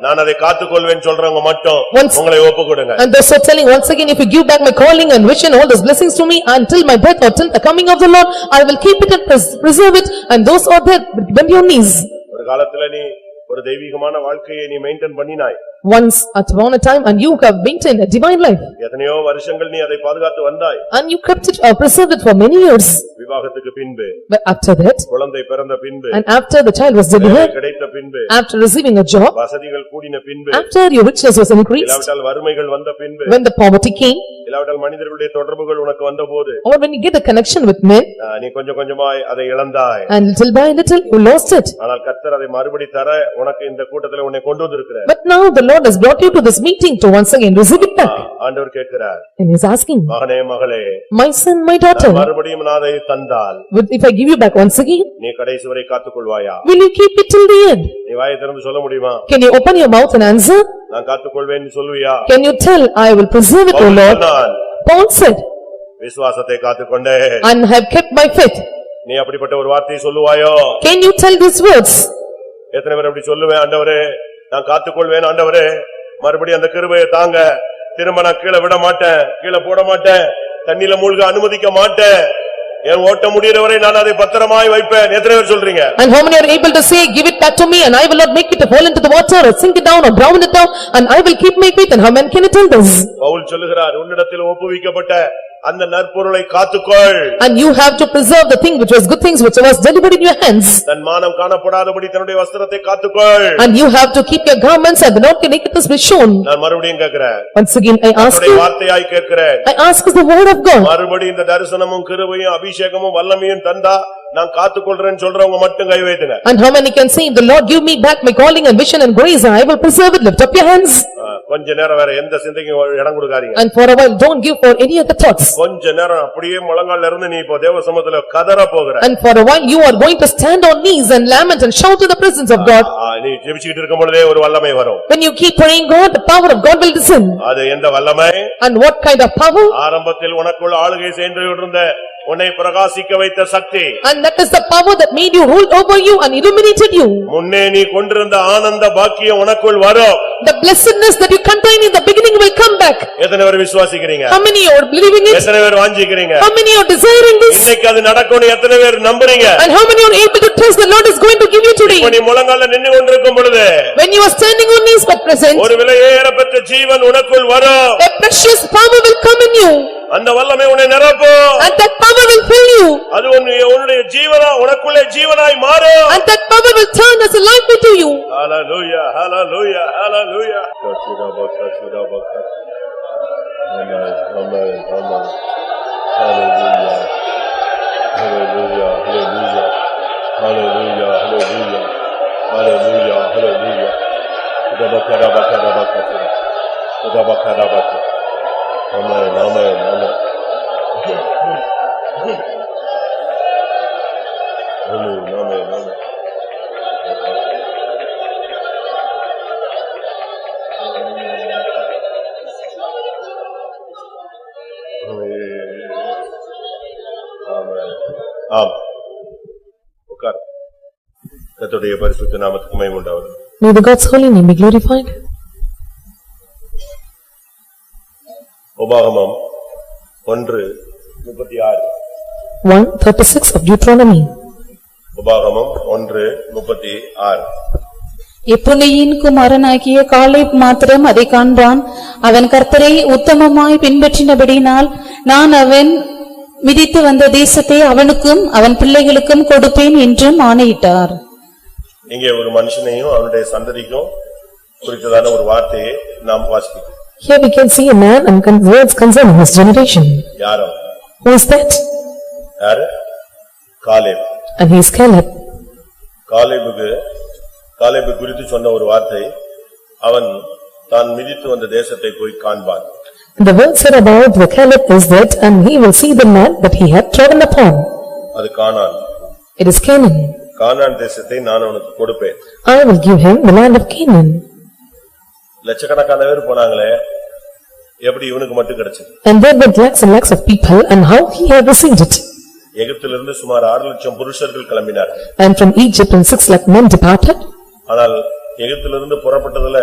நான் அதை காத்துக்கொள்வேன் சொல்றவங்க மட்டும் உங்களை ஒப்புக்கொடுங்க. And those are telling once again, if you give back my calling and vision, all those blessings to me until my death or till the coming of the Lord, I will keep it and preserve it. And those are there, bend your knees. ஒரு காலத்துல நீ ஒரு தெய்வீகமான வாழ்க்கையை நீ maintain பண்ணினாய். Once upon a time and you have maintained a divine life. எத்தனையோ வருஷங்கள் நீ அதை பாதுகாத்து வந்தாய். And you kept it or preserved it for many years. விவாகத்துக்கு பின்பு, But after that, குழந்தை பிறந்த பின்பு, and after the child was delivered, கிடைத்த பின்பு, after receiving a job, வசதிகள் கூடின பின்பு, after your riches was increased, இல்லாவிட்டால் வறுமைகள் வந்த பின்பு, when the poverty came, இல்லாவிட்டால் மனிதர்களுடைய தொடர்புகள் உனக்கு வந்தபோது, or when you get a connection with men, நீ கொஞ்சம் கொஞ்சமாய் அதை இழந்தாய். and little by little you lost it. ஆனால் கர்த்தர் அதை மறுபடி தர உனக்கு இந்த கூட்டத்திலே உன்னை கொண்டு வந்திருக்கிறார். But now the Lord has brought you to this meeting to once again receive it back. ஆண்டவர் கேட்கிறார். And he is asking, மகனே மகளே, my son, my daughter, மறுபடியும் நான் அதை தந்தால், if I give you back once again, நீ கடைசி வரை காத்துக்கொள்வாயா? will you keep it till the end? நீ வாயை திறந்து சொல்ல முடியுமா? Can you open your mouth and answer? நான் காத்துக்கொள்வேன் சொல்லுவியா? Can you tell, I will preserve it, O Lord? Paul said, விசுவாசத்தை காத்துக்கொண்டே, and have kept my faith. நீ அப்படிப்பட்ட ஒரு வார்த்தையை சொல்லுவாயோ? Can you tell these words? எத்தனை பேர் அப்படி சொல்லுவேன்? ஆண்டவரே நான் காத்துக்கொள்வேன், ஆண்டவரே மறுபடியும் அந்த கிருபையை தாங்க, திரும்ப நான் கீழே விட மாட்டேன், கீழே போட மாட்டேன், தண்ணில மூழ்க அனுமதிக்க மாட்டேன், என் ஓட்ட முடியற வரை நான் அதை பத்திரமாய் வைப்பேன். எத்தனை பேர் சொல்றீங்க? And how many are able to say, give it back to me and I will not make it to fall into the water or sink it down or drown it down and I will keep my faith? And how many can you tell this? Pavul சொல்லுகிறார், உன்னிடத்தில் ஒப்புவிக்கப்பட்ட அந்த நற்பொருளை காத்துக்கொள். And you have to preserve the thing which was good things which was delivered in your hands. தன் மானம் காணப்படாதபடி தன்னுடைய வஸ்திரத்தை காத்துக்கொள். And you have to keep your garments and not nakedness be shown. நான் மறுபடியும் கேட்கிறேன். Once again I ask you, வார்த்தையாய் கேட்கிறேன். I ask the word of God. மறுபடியும் இந்த தரிசனமும் கிருபையும் அபிஷேகமும் வல்லமையும் தந்தா நான் காத்துக்கொள்றேன்னு சொல்றவங்க மட்டும் கை வைத்துங்க. And how many can say, the Lord give me back my calling and vision and grace and I will preserve it? Lift up your hands. கொஞ்ச நேரம் வேற எந்த சிந்தைக்கும் இடம் கொடுக்காதீங்க. And for a while don't give for any other thoughts. கொஞ்ச நேரம் அப்படியே முழங்கால்ல இருந்து நீ இப்போ தேவ சமூகத்துல கதற போகிற. And for a while you are going to stand on knees and lament and shout in the presence of God. நீ ஜெபிச்சிட்டு இருக்கும் பொழுதே ஒரு வல்லமை வரும். When you keep praying God, the power of God will descend. அது எந்த வல்லமை? And what kind of power? ஆரம்பத்தில் உனக்குள் ஆளுகை செய்து இருந்த உன்னை பிரகாசிக்க வைத்த சக்தி. And that is the power that made you rule over you and illuminated you. முன்னே நீ கொண்டிருந்த ஆனந்த பாக்கியம் உனக்குள் வரும். The blessedness that you contained in the beginning will come back. எத்தனை பேர் விசுவாசிக்கிறீங்க? How many are believing it? எத்தனை பேர் வாஞ்சிக்கிறீங்க? How many are desiring this? இன்னைக்கு அது நடக்கும்னு எத்தனை பேர் நம்புறீங்க? And how many are able to trust the Lord is going to give you today? நீ முழங்கால்ல நின்னு கொண்டிருக்கும் பொழுது, when you are standing on knees but present, ஒரு விலையேறப்பட்ட ஜீவன் உனக்குள் வரும். a precious power will come in you. அந்த வல்லமை உன்னை நிரப்பும். And that power will fill you. அது உன்னுடைய ஜீவனா உனக்குள்ளே ஜீவனாய் மாறும். And that power will turn as a life into you. Hallelujah, hallelujah, hallelujah. Amen, amen, amen. Hallelujah, hallelujah, hallelujah, hallelujah, hallelujah, hallelujah, hallelujah. Amen, amen, amen. Amen, amen, amen. ஆம். உட்கார். கர்த்தருடைய பரிசுத்த நாமத்துக்கு மகிமை உண்டாவதாக. May the God's holy name be glorified. உபாகமம் 1:36. 1:36 of Deuteronomy. உபாகமம் 1:36. எப்புன்னையின் குமாரனாகிய காலேப் மாத்திரம் அதை காண்பான். அவன் கர்த்தரை உத்தமமாய் பின்பற்றினபடினால் நான் அவன் மிதித்து வந்த தேசத்தை அவனுக்கும் அவன் பிள்ளைகளுக்கும் கொடுப்பேன் என்றும் ஆணையிட்டார். இங்கே ஒரு மனுஷனையும் அவனுடைய சந்ததிக்கும் குறித்ததான ஒரு வார்த்தையை நாம் வாசிக்கிறோம். Here we can see a man and words concerning his generation. யாரோ? Who is that? யாரு? Caleb. And he is Caleb. காலேபு குறித்து சொன்ன ஒரு வார்த்தை, அவன் தான் மிதித்து வந்த தேசத்தை போய் காண்பான். The word said about the Caleb is that, and he will see the land that he had trodden upon. அது கானான். It is Canaan. கானான் தேசத்தை நான் அவனுக்கு கொடுப்பேன். I will give him the land of Canaan. லட்சக்கணக்கான பேர் போனாங்களே, எப்படி இவனுக்கு மட்டும் கிடைச்சது? And there were lakhs and lakhs of people, and how he had received it. எகிப்திலிருந்து சுமார் 6 லட்சம் புருஷர்கள் கிளம்பினார். And from Egypt and 6 lakh men departed. ஆனால் எகிப்திலிருந்து புறப்பட்டதுல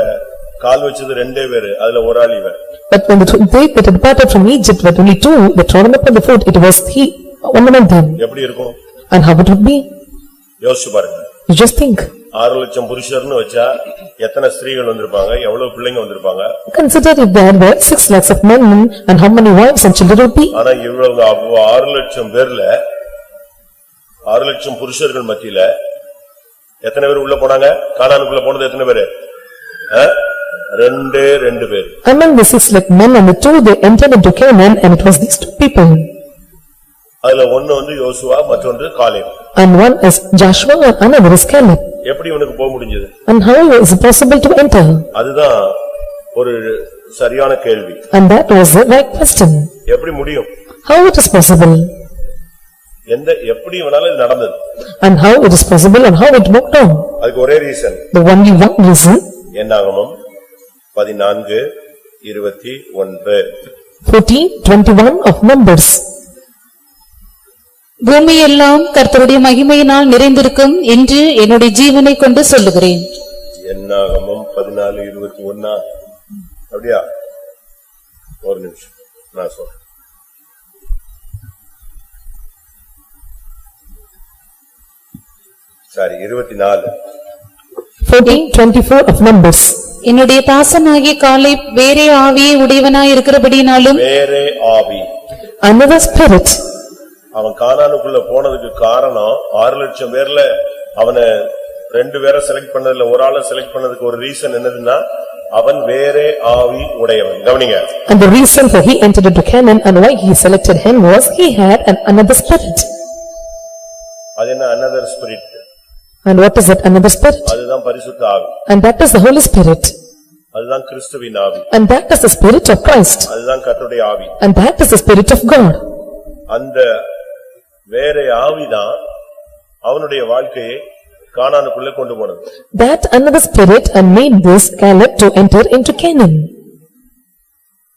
கால் வச்சது 2 பேர், அதுல ஒரு ஆள் இவன். But when they that departed from Egypt were only 2 that trod upon the foot, it was he, one among them. எப்படி இருக்கும்? And how it would be? யோசிச்சு பாருங்க. You just think. 6 லட்சம் புருஷர்னு வச்சா எத்தனை ஸ்திரீகள் வந்திருப்பாங்க, எவ்வளவு பிள்ளைங்க வந்திருப்பாங்க? Consider if there were 6 lakhs of men and how many wives and children would be. ஆனா இவ்வளவு 6 லட்சம் பேர்ல 6 லட்சம் புருஷர்கள் மத்தியில எத்தனை பேர் உள்ள போனாங்க? கானானுக்குள்ள போனது எத்தனை பேரு? 2 பேர். Among the 6 lakh men and the 2 they entered into Canaan, and it was these 2 people. அதுல ஒன்னு வந்து யோசுவா, மற்றொன்று Caleb. And one is Joshua and another is Caleb. எப்படி இவனுக்கு போக முடிஞ்சது? And how is it possible to enter? அதுதான் ஒரு சரியான கேள்வி. And that was the right question. எப்படி முடியும்? How it is possible? எப்படி இவனால இது நடந்தது? And how it is possible and how it worked on? அதுக்கு ஒரே reason. The only one reason. என்னாகமம் 14:21. 14:21 of Numbers. பூமியெல்லாம் கர்த்தருடைய மகிமையினால் நிறைந்திருக்கும் என்று என்னுடைய ஜீவனை கொண்டு சொல்லுகிறேன். என்னாகமம் 14:21. அப்படியா? ஒரு நிமிஷம் நான் சொல்றேன். சரி, 24. 14:24 of Numbers. என்னுடைய தாசனாகிய காலேப் வேறே ஆவியை உடையவனாய் இருக்கிறபடினாலும் வேறே ஆவி. Another spirit. அவன் கானானுக்குள்ள போனதுக்கு காரணம் 6 லட்சம் பேர்ல அவனை 2 பேரை செலக்ட் பண்ணதுல ஒரு ஆளை செலக்ட் பண்ணதுக்கு ஒரு ரீசன் என்னதுன்னா, அவன் வேறே ஆவி உடையவன். கவனிங்க. And the reason for he entered into Canaan and why he selected him was he had another spirit. அது என்ன another spirit? And what is that another spirit? அதுதான் பரிசுத்த ஆவி. And that is the Holy Spirit. அதுதான் கிறிஸ்துவின் ஆவி. And that is the Spirit of Christ. அதுதான் கர்த்தருடைய ஆவி. And that is the Spirit of God. அந்த வேறே ஆவிதான் அவனுடைய வாழ்க்கையை கானானுக்குள்ள கொண்டு போனது. That another spirit and made this Caleb to enter into Canaan.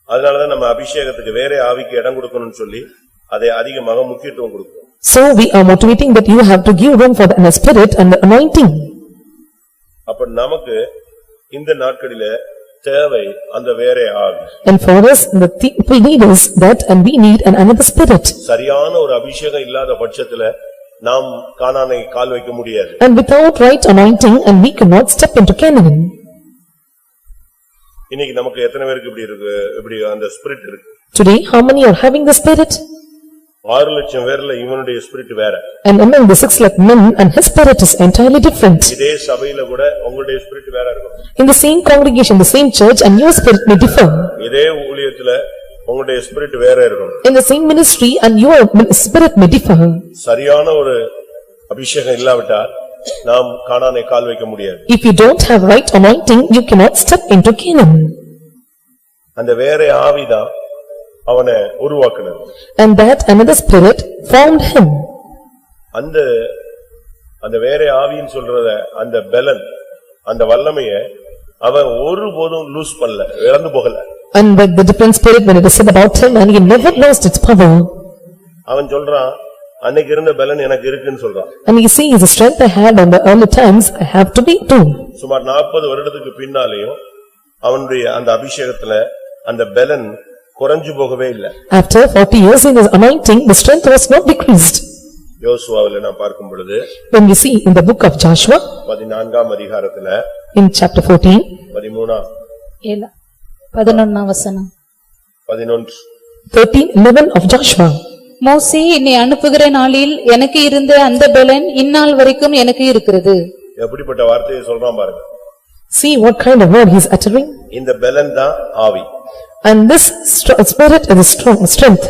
அதனாலதான் நம்ம அபிஷேகத்துக்கு வேறே ஆவிக்கு இடம் கொடுக்கணும்னு சொல்லி அதை அதிகமாக முக்கியத்துவம் கொடுக்கிறோம். So we are motivating that you have to give room for the spirit and the anointing. அப்ப நமக்கு இந்த நாட்களிலே தேவை அந்த வேறே ஆவி. And for us the people need is that, and we need another spirit. சரியான ஒரு அபிஷேகம் இல்லாத பட்சத்துல நாம் கானானை கால் வைக்க முடியாது. And without right anointing and we cannot step into Canaan. இன்னைக்கு நமக்கு எத்தனை பேருக்கு இப்படி இருக்கு, இப்படி அந்த ஸ்பிரிட் இருக்கு? Today how many are having the spirit? 6,00,000 பேர்ல இவனுடைய ஸ்பிரிட் வேற. And among the 6 lakh men and his spirit is entirely different. இதே சபையில கூட உங்களுடைய ஸ்பிரிட் வேற இருக்கும். In the same congregation, the same church, and your spirit may differ. இதே ஊழியத்துல உங்களுடைய ஸ்பிரிட் வேற இருக்கும். In the same ministry and your spirit may differ. சரியான ஒரு அபிஷேகம் இல்லாவிட்டால் நாம் கானானை கால் வைக்க முடியாது. If you don't have right anointing, you cannot step into Canaan. அந்த வேற ஆவிதான் அவனை உருவாக்குனது. And that another spirit formed him. அந்த வேற ஆவின்னு சொல்றத அந்த பெலன் அந்த வல்லமைய அவன் ஒருபோதும் லூஸ் பண்ணல, இழந்து போகல. And but the different spirit, when it is said about him, and he never lost its power. அவன் சொல்றான் அன்னைக்கு இருந்த பெலன் எனக்கு இருக்குன்னு சொல்றான். And he sees the strength I had in the early times, I have to be too. சுமார் 40 வருடத்துக்கு பின்னாலேயும் அவனுடைய அந்த அபிஷேகத்துல அந்த பெலன் குறைஞ்சு போகவே இல்ல. After 40 years in his anointing, the strength was not decreased. யோசுவாவில நாம் பார்க்கும் பொழுது, when we see in the book of Joshua, 14ஆம் அதிகாரத்துல, in chapter 14, 11 வசனம், 13:11 of Joshua. மோசே என்னை அனுப்புகிற நாளில் எனக்கு இருந்த அந்த பெலன் இந்நாள் வரைக்கும் எனக்கு இருக்கிறது. எப்படிப்பட்ட வார்த்தையை சொல்றான் பாருங்க. See what kind of word he is uttering. இந்த பெலன் தான் ஆவி. And this spirit is strong strength.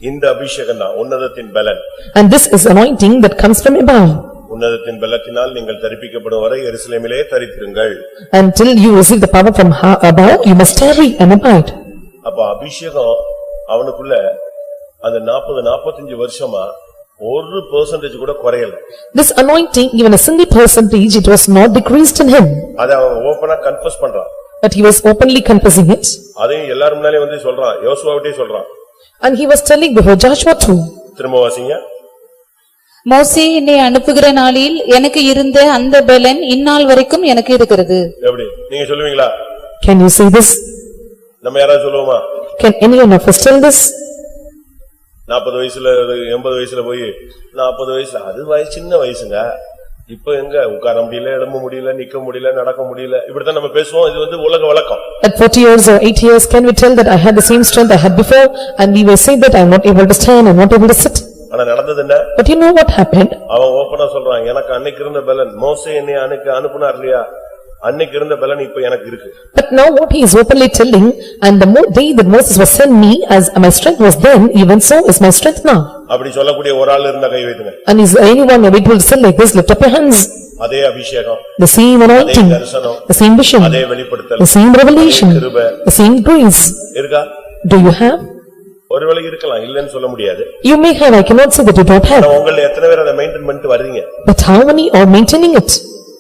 இந்த அபிஷேகம் தான் உன்னதத்தின் பெலன். And this is anointing that comes from above. உன்னதத்தின் பெலத்தினால் நீங்கள் தரிப்பிக்கப்படும் வரை எருசலேமிலே தரித்திருங்கள். Until you receive the power from above, you must tarry and abide. அப்ப அபிஷேகம் அவனுக்குள்ள அந்த 40-45 வருஷமா 1% கூட குறையல. This anointing, even a single percentage, it was not decreased in him. அத அவன் ஓபனா கன்ஃபஸ் பண்றான். But he was openly confessing it. அதையும் எல்லாரும் முன்னாலே வந்து சொல்றான், யோசுவாவிட்டே சொல்றான். And he was telling before Joshua too. திரும்ப வாசிங்க. மோசே என்னை அனுப்புகிற நாளில் எனக்கு இருந்த அந்த பெலன் இந்நாள் வரைக்கும் எனக்கு இருக்கிறது. எப்படி நீங்க சொல்லுவீங்களா? Can you say this? நம்ம யாராவது சொல்லுவோமா? Can anyone of us tell this? 40 வயசுல 80 வயசுல போய் 40 வயசுல அது சின்ன வயசுங்க, இப்ப எங்க உட்கார முடியல, எழும்ப முடியல, நிக்க முடியல, நடக்க முடியல, இப்படித்தான் நம்ம பேசுவோம். இது உலக வழக்கம். At 40 years or 80 years, can we tell that I had the same strength I had before, and we will say that I am not able to stand and not able to sit? ஆனா நடந்தது என்ன? But you know what happened? அவன் ஓபனா சொல்றான், எனக்கு அன்னைக்கு இருந்த பெலன், மோசே என்னை அனுப்புனார் இல்லையா, அன்னைக்கு இருந்த பெலன் இப்ப எனக்கு இருக்கு. But now what he is openly telling, and the day that Moses was sent me, as my strength was then, even so is my strength now. அப்படி சொல்லக்கூடிய ஒரு ஆள் இருந்த கை வைத்துங்க. And is anyone able to say like this? Lift up your hands. அதே அபிஷேகம், the same anointing, the same vision, அதே வெளிப்படுத்தல், the same revelation, the same grace. இருக்கா? Do you have? ஒருவேளை இருக்கலாம், இல்லன்னு சொல்ல முடியாது. You may have, I cannot say that you don't have. உங்கள எத்தனை பேர் அதை மெயின்டைன் பண்ணிட்டு வர்றீங்க? But how many are maintaining it?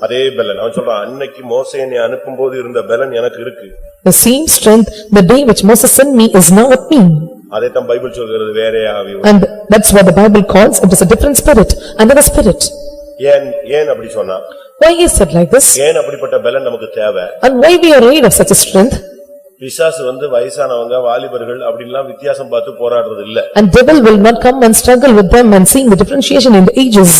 அதே பெலன் அவன் சொல்றான், அன்னைக்கு மோசே என்னை அனுப்பும்போது இருந்த பெலன் எனக்கு இருக்கு. The same strength the day which Moses sent me is now with me. அதே தான் பைபிள் சொல்கிறது, வேற ஆவி. And that's what the Bible calls, it is a different spirit, another spirit. ஏன் அப்படி சொன்னா? Why he said like this? ஏன் அப்படிப்பட்ட பெலன் நமக்கு தேவை? And why we are in need of such a strength? பிசாசு வயசானவங்க, வாலிபர்கள் அப்படிலாம் வித்தியாசம் பார்த்து போராடுறது இல்ல. And devil will not come and struggle with them and seeing the differentiation in the ages.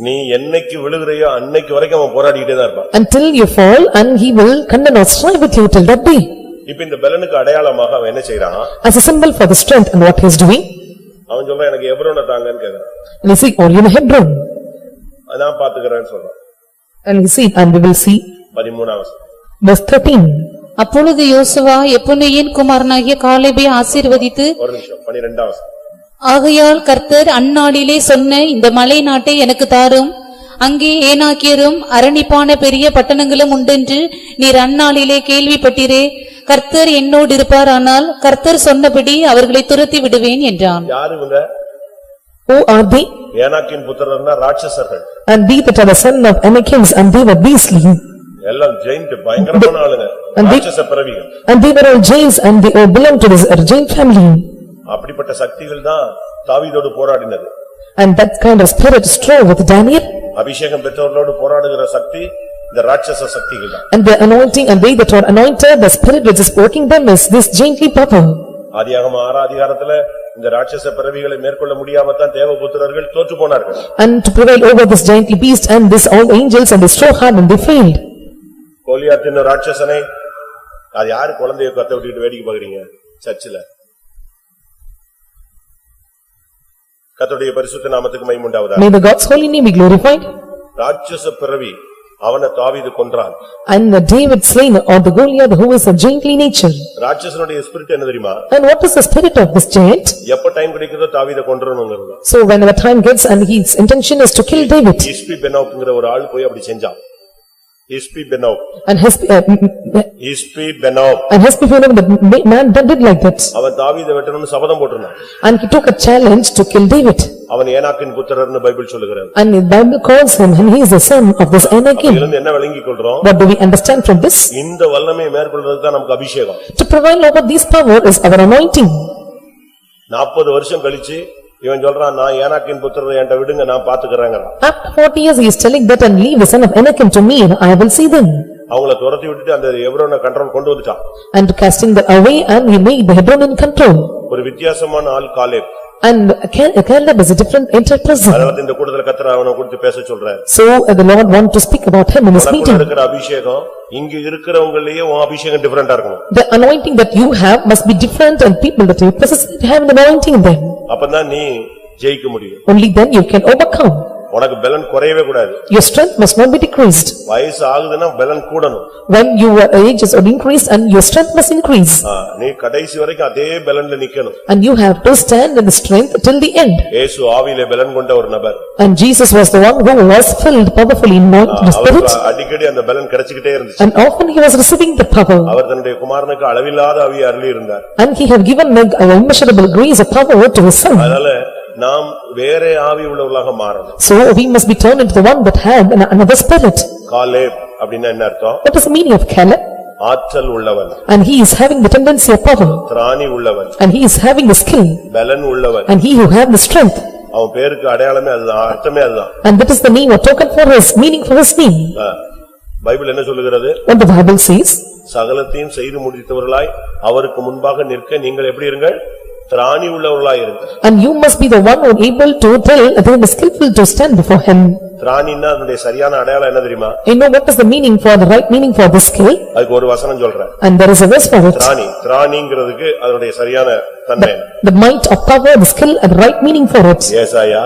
நீ என்னைக்கு விழுகிறையோ அன்னைக்கு வரைக்கும் அவன் போராடிட்டே தான் இருப்பான். Until you fall, and he will contend or strive with you till that day. இப்ப இந்த பெலனுக்கு அடையாளமாக அவன் என்ன செய்றான்? As a symbol for the strength, and what he is doing? அவன் சொல்றான், எனக்கு எப்ரோனை தாங்கன்னு கேக்குறான். And he said, or you know Hebron. அதான் பாத்துக்கறேன்னு சொல்றான். And he said, and we will see. 13 verse 13. அப்பொழுது யோசுவா எப்புன்னையின் குமாரனாகிய காலேபை ஆசீர்வதித்து, ஒரு நிமிஷம், 12 ஆகையால் கர்த்தர் அந்நாளிலே சொன்ன இந்த மலை நாட்டை எனக்கு தாரும், அங்கே ஏனாக்கியரும் அரணிப்பான பெரிய பட்டணங்களும் உண்டென்று நீர் அந்நாளிலே கேள்விப்பட்டீரே. கர்த்தர் என்னோடு இருப்பாரானால் கர்த்தர் சொன்னபடி அவர்களை துரத்தி விடுவேன் என்றான். யாரு இவங்க? Who are they? ஏனாக்கின் புத்திரர்னா ராட்சசர்கள். And they that are the son of Anakins, and they were beastly. எல்லாம் ஜெயிண்ட், பயங்கரமான ஆளுங்க, ராட்சச பிறவிகள். And they were all giants, and they all belonged to this giant family. அப்படிப்பட்ட சக்திகள் தான் தாவீதோடு போராடினது. And that kind of spirit strove with Daniel. அபிஷேகம் பெற்றவர்களோடு போராடுகிற சக்தி இந்த ராட்சச சக்திகள் தான். And the anointing, and they that are anointed, the spirit which is working them is this giantly power. ஆதியாகமம் 6 அதிகாரத்துல இந்த ராட்சச பிறவிகளை மேற்கொள்ள முடியாம தான் தேவபுத்திரர்கள் தோற்று போனார்கள். And to prevail over this giantly beast and this all angels, and they strove hard and they failed. கோலியாத்தின் ராட்சசனை, அது யாரு குழந்தையை கத்த விட்டுட்டு வேடிக்கை பாக்குறீங்க சர்ச்சில்? கர்த்தருடைய பரிசுத்த நாமத்துக்கு மகிமை உண்டாவதாக. May the God's holy name be glorified. ராட்சச பிறவி அவனை தாவீது கொன்றான். And David slain or the Goliath who is a giantly nature. ராட்சசனுடைய ஸ்பிரிட் என்ன தெரியுமா? And what is the spirit of this giant? எப்ப டைம் கிடைக்குதோ தாவீதை கொன்றணும்ங்கிறது. So whenever time gets and his intention is to kill David. இஸ்பி பெனோப்ங்கிற ஒரு ஆள் போய் அப்படி செஞ்சான். இஸ்பி பெனோப். And இஸ்பி பெனோப். And Hespi Benob, the man that did like that. அவன் தாவீதை வெட்டணும்னு சபதம் போட்டுறான். And he took a challenge to kill David. அவன் ஏனாக்கின் புத்திரர்னு பைபிள் சொல்லுகிறது. And the Bible calls him and he is the son of this Anakim. இதிலிருந்து என்ன விளங்கிக் கொள்றோம்? What do we understand from this? இந்த வல்லமையை மேற்கொள்றதுக்கு தான் நமக்கு அபிஷேகம். To provide over this power is our anointing. 40 வருஷம் கழிச்சு இவன் சொல்றான் நான் ஏனாக்கின் புத்திரரை என்கிட்ட விடுங்க நான் பாத்துக்கறேங்கறான். After 40 years he is telling that and leave the son of Anakim to me and I will see them. அவங்கள துரத்தி விட்டுட்டு அந்த எப்ரோனை கண்ட்ரோல் கொண்டு வந்துட்டான். And casting them away and he made the Hebron in control. ஒரு வித்தியாசமான ஆள் Caleb. And Caleb is a different interpreter. அதனால இந்த கூட்டத்துல கர்த்தர் அவனை குறித்து பேச சொல்றார். So the Lord want to speak about him in this meeting. உனக்கு இருக்கிற அபிஷேகம் இங்க இருக்கிறவங்களையே உன் அபிஷேகம் டிஃபரண்டா இருக்கணும். The anointing that you have must be different and people that you possess have the anointing in them. அப்பதான் நீ ஜெயிக்க முடியும். Only then you can overcome. உனக்கு பலன் குறையவே கூடாது. Your strength must not be decreased. வயசு ஆகுதுன்னா பலன் கூடணும். When your ages are increased and your strength must increase. நீ கடைசி வரைக்கும் அதே பலன்ல நிக்கணும். And you have to stand in the strength till the end. இயேசு ஆவியிலே பலன் கொண்ட ஒரு நபர். And Jesus was the one who was filled powerfully in the spirit. அடிக்கடி அந்த பலன் கிடைச்சிட்டே இருந்துச்சு. And often he was receiving the power. அவர் தன்னுடைய குமாரனுக்கு அளவில்லாத ஆவியை அருளி இருந்தார். And he have given an immeasurable grace of power to his son. அதனால நாம் வேற ஆவி உள்ளவர்களாக மாறணும். So we must be turned into the one that had another spirit. Caleb அப்படின்னா என்ன அர்த்தம்? What is the meaning of Caleb? ஆற்றல் உள்ளவன். And he is having the tendency of power. திராணி உள்ளவன். And he is having the skill. பலன் உள்ளவன். And he who have the strength. அவன் பேருக்கு அடையாளமே அதுதான், அர்த்தமே அதுதான். And that is the name or token for his meaning for his name. Bible என்ன சொல்லுகிறது? What the Bible says? சகலத்தையும் செய்து முடித்தவர்களாய் அவருக்கு முன்பாக நிற்க நீங்கள் எப்படி இருங்கள்? திராணி உள்ளவர்களாய் இருங்க. And you must be the one who able to tell that he is skillful to stand before him. திராணின்னா அதனுடைய சரியான அடையாளம் என்ன தெரியுமா? You know what is the meaning for the right meaning for this skill? அதுக்கு ஒரு வசனம் சொல்றேன். And there is a verse for it. திராணிங்கிறதுக்கு அதனுடைய சரியான தன்மை. The might of power, the skill and the right meaning for it. ஏசாயா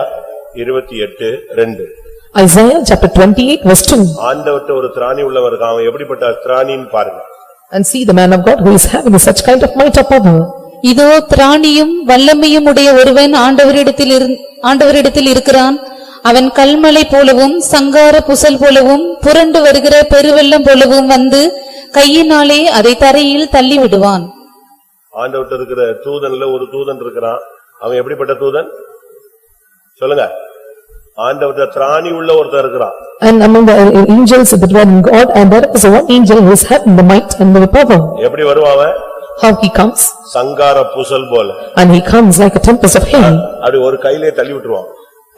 28:2. Isaiah chapter 28 verse 2. ஆண்டவர்ட்ட ஒரு திராணி உள்ளவர் இருக்கான், அவன் எப்படிப்பட்ட திராணின்னு பாருங்க. And see the man of God who is having such kind of might of power. இதோ திராணியும் வல்லமையும் உடைய ஒருவன் ஆண்டவரிடத்தில் இருக்கிறான். அவன் கல்மலை போலவும் சங்கார புசல் போலவும் புரண்டு வருகிற பெருவெள்ளம் போலவும் வந்து கையினாலே அதை தரையில் தள்ளி விடுவான். ஆண்டவர்ட்ட இருக்கிற தூதன்ல ஒரு தூதன் இருக்கிறான். அவன் எப்படிப்பட்ட தூதன் சொல்லுங்க? ஆண்டவர்ட்ட திராணி உள்ள ஒருத்தர் இருக்கிறான். And among the angels that were in God, and there is one angel who is having the might and the power. எப்படி வருவான்? How he comes? சங்கார புசல் போல. And he comes like a tempest of hail. அப்படி ஒரு கையிலே தள்ளி விட்டுருவான்.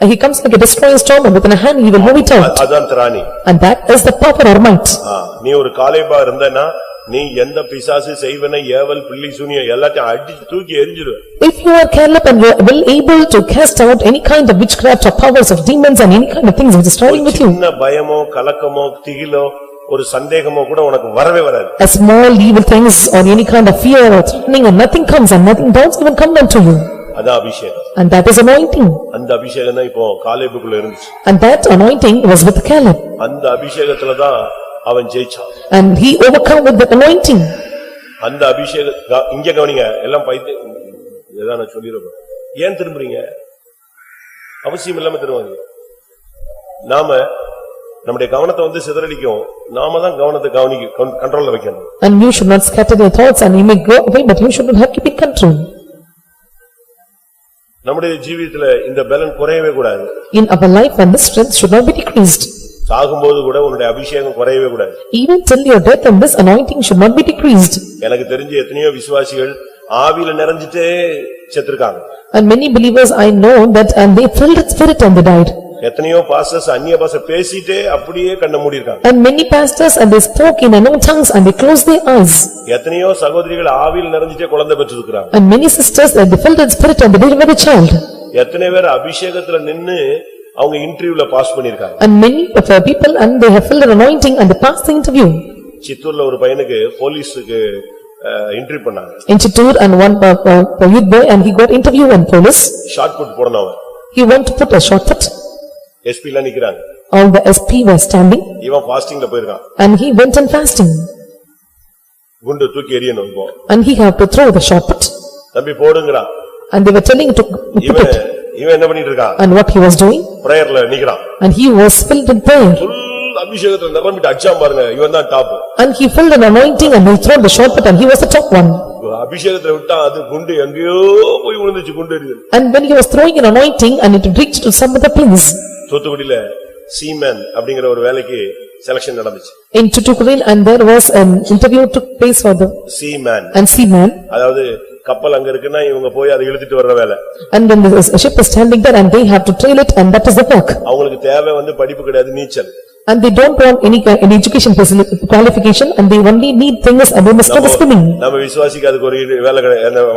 And he comes like a destroying storm, and with a hand he will move it out. அதான் திராணி. And that is the power or might. நீ ஒரு காலேபா இருந்தனா நீ எந்த பிசாசு செய்வன ஏவல் பில்லி சூனிய எல்லாத்தையும் அடிச்சு தூக்கி எறிஞ்சிடுவ. If you are Caleb and you are well able to cast out any kind of witchcraft or powers of demons and any kind of things which is struggling with you. சின்ன பயமோ கலக்கமோ திகிலோ ஒரு சந்தேகமோ கூட உனக்கு வரவே வராது. A small evil things or any kind of fear or threatening and nothing comes and nothing doubts even come down to you. அதான் அபிஷேகம். And that is anointing. அந்த அபிஷேகம் தான் இப்போ காலேபுக்குள்ள இருந்துச்சு. And that anointing was with Caleb. அந்த அபிஷேகத்துல தான் அவன் ஜெயிச்சான். And he overcome with the anointing. அந்த அபிஷேகம் இங்க கவனிங்க எல்லாம் பைத்தியம் ஏதா நான் சொல்லிருக்கேன். ஏன் திரும்புறீங்க? அவசியம் இல்லாம திரும்புங்க. நாம நம்முடைய கவனத்தை வந்து சிதறடிக்கும். நாம தான் கவனத்தை கண்ட்ரோல்ல வைக்கணும். And you should not scatter your thoughts and you may go away but you should not have keep it control. நம்முடைய ஜீவிதத்துல இந்த பலன் குறையவே கூடாது. In our life and this strength should not be decreased. சாகும்போது கூட உன்னுடைய அபிஷேகம் குறையவே கூடாது. Even till your death and this anointing should not be decreased. எனக்கு தெரிஞ்ச எத்தனையோ விசுவாசிகள் ஆவியில நிறைஞ்சிட்டே செத்துருக்காங்க. And many believers I know that and they filled with spirit and they died. எத்தனையோ பாஸ்டர்ஸ் அந்நிய பாஷை பேசிட்டே அப்படியே கண்ண மூடி இருக்காங்க. And many pastors and they spoke in unknown tongues and they closed their eyes. எத்தனையோ சகோதரிகள் ஆவியில நிறைஞ்சிட்டே குழந்தை பெற்றெடுக்கறாங்க. And many sisters they filled with spirit and they delivered a child. எத்தனை பேர் அபிஷேகத்துல நின்னு அவங்க இன்டர்வியூல பாஸ் பண்ணிருக்காங்க. And many of the people and they have filled an anointing and they passed the interview. சித்தூர்ல ஒரு பையனுக்கு போலீஸ்க்கு இன்டர்வியூ பண்ணாங்க. In Chittoor and one youth boy and he got interview in police. Short put போடுனவன். He want to put a shortcut. SP எல்லாம் நிக்கிறாங்க. All the SP were standing. இவன் ஃபாஸ்டிங்ல போயிருக்கான். And he went on fasting. குண்டு தூக்கி எறியணும் இப்போ. And he have to throw the shortcut. தம்பி போடுங்கறான். And they were telling him to put it. இவன் என்ன பண்ணிட்டு இருக்கான்? And what he was doing? பிரேயர்ல நிக்கிறான். And he was filled in prayer. full அபிஷேகத்துல நிரம்பிட்டு அடிச்சான் பாருங்க. இவன் தான் top. And he filled an anointing and he threw the shortcut and he was the top one. அபிஷேகத்துல விட்டா அது குண்டு எங்கேயோ போய் விழுந்துச்சு குண்டு எறியுது. And when he was throwing an anointing and it reached to some other place. தூத்துக்குடியில சீமன் அப்படிங்கற ஒரு வேலைக்கு செலக்ஷன் நடந்துச்சு. In Tuticorin and there was an interview took place for the Seeman and seaman. அதாவது கப்பல் அங்க இருக்குன்னா இவங்க போய் அதை இழுத்துட்டு வர்ற வேலை. And when the ship is standing there and they have to trail it and that is the work. அவங்களுக்கு தேவை படிப்பு கிடையாது நீச்சல். And they don't want any education qualification and they only need things and they must go to swimming. நம்ம விசுவாசிக்கு அதுக்கு ஒரு வேலை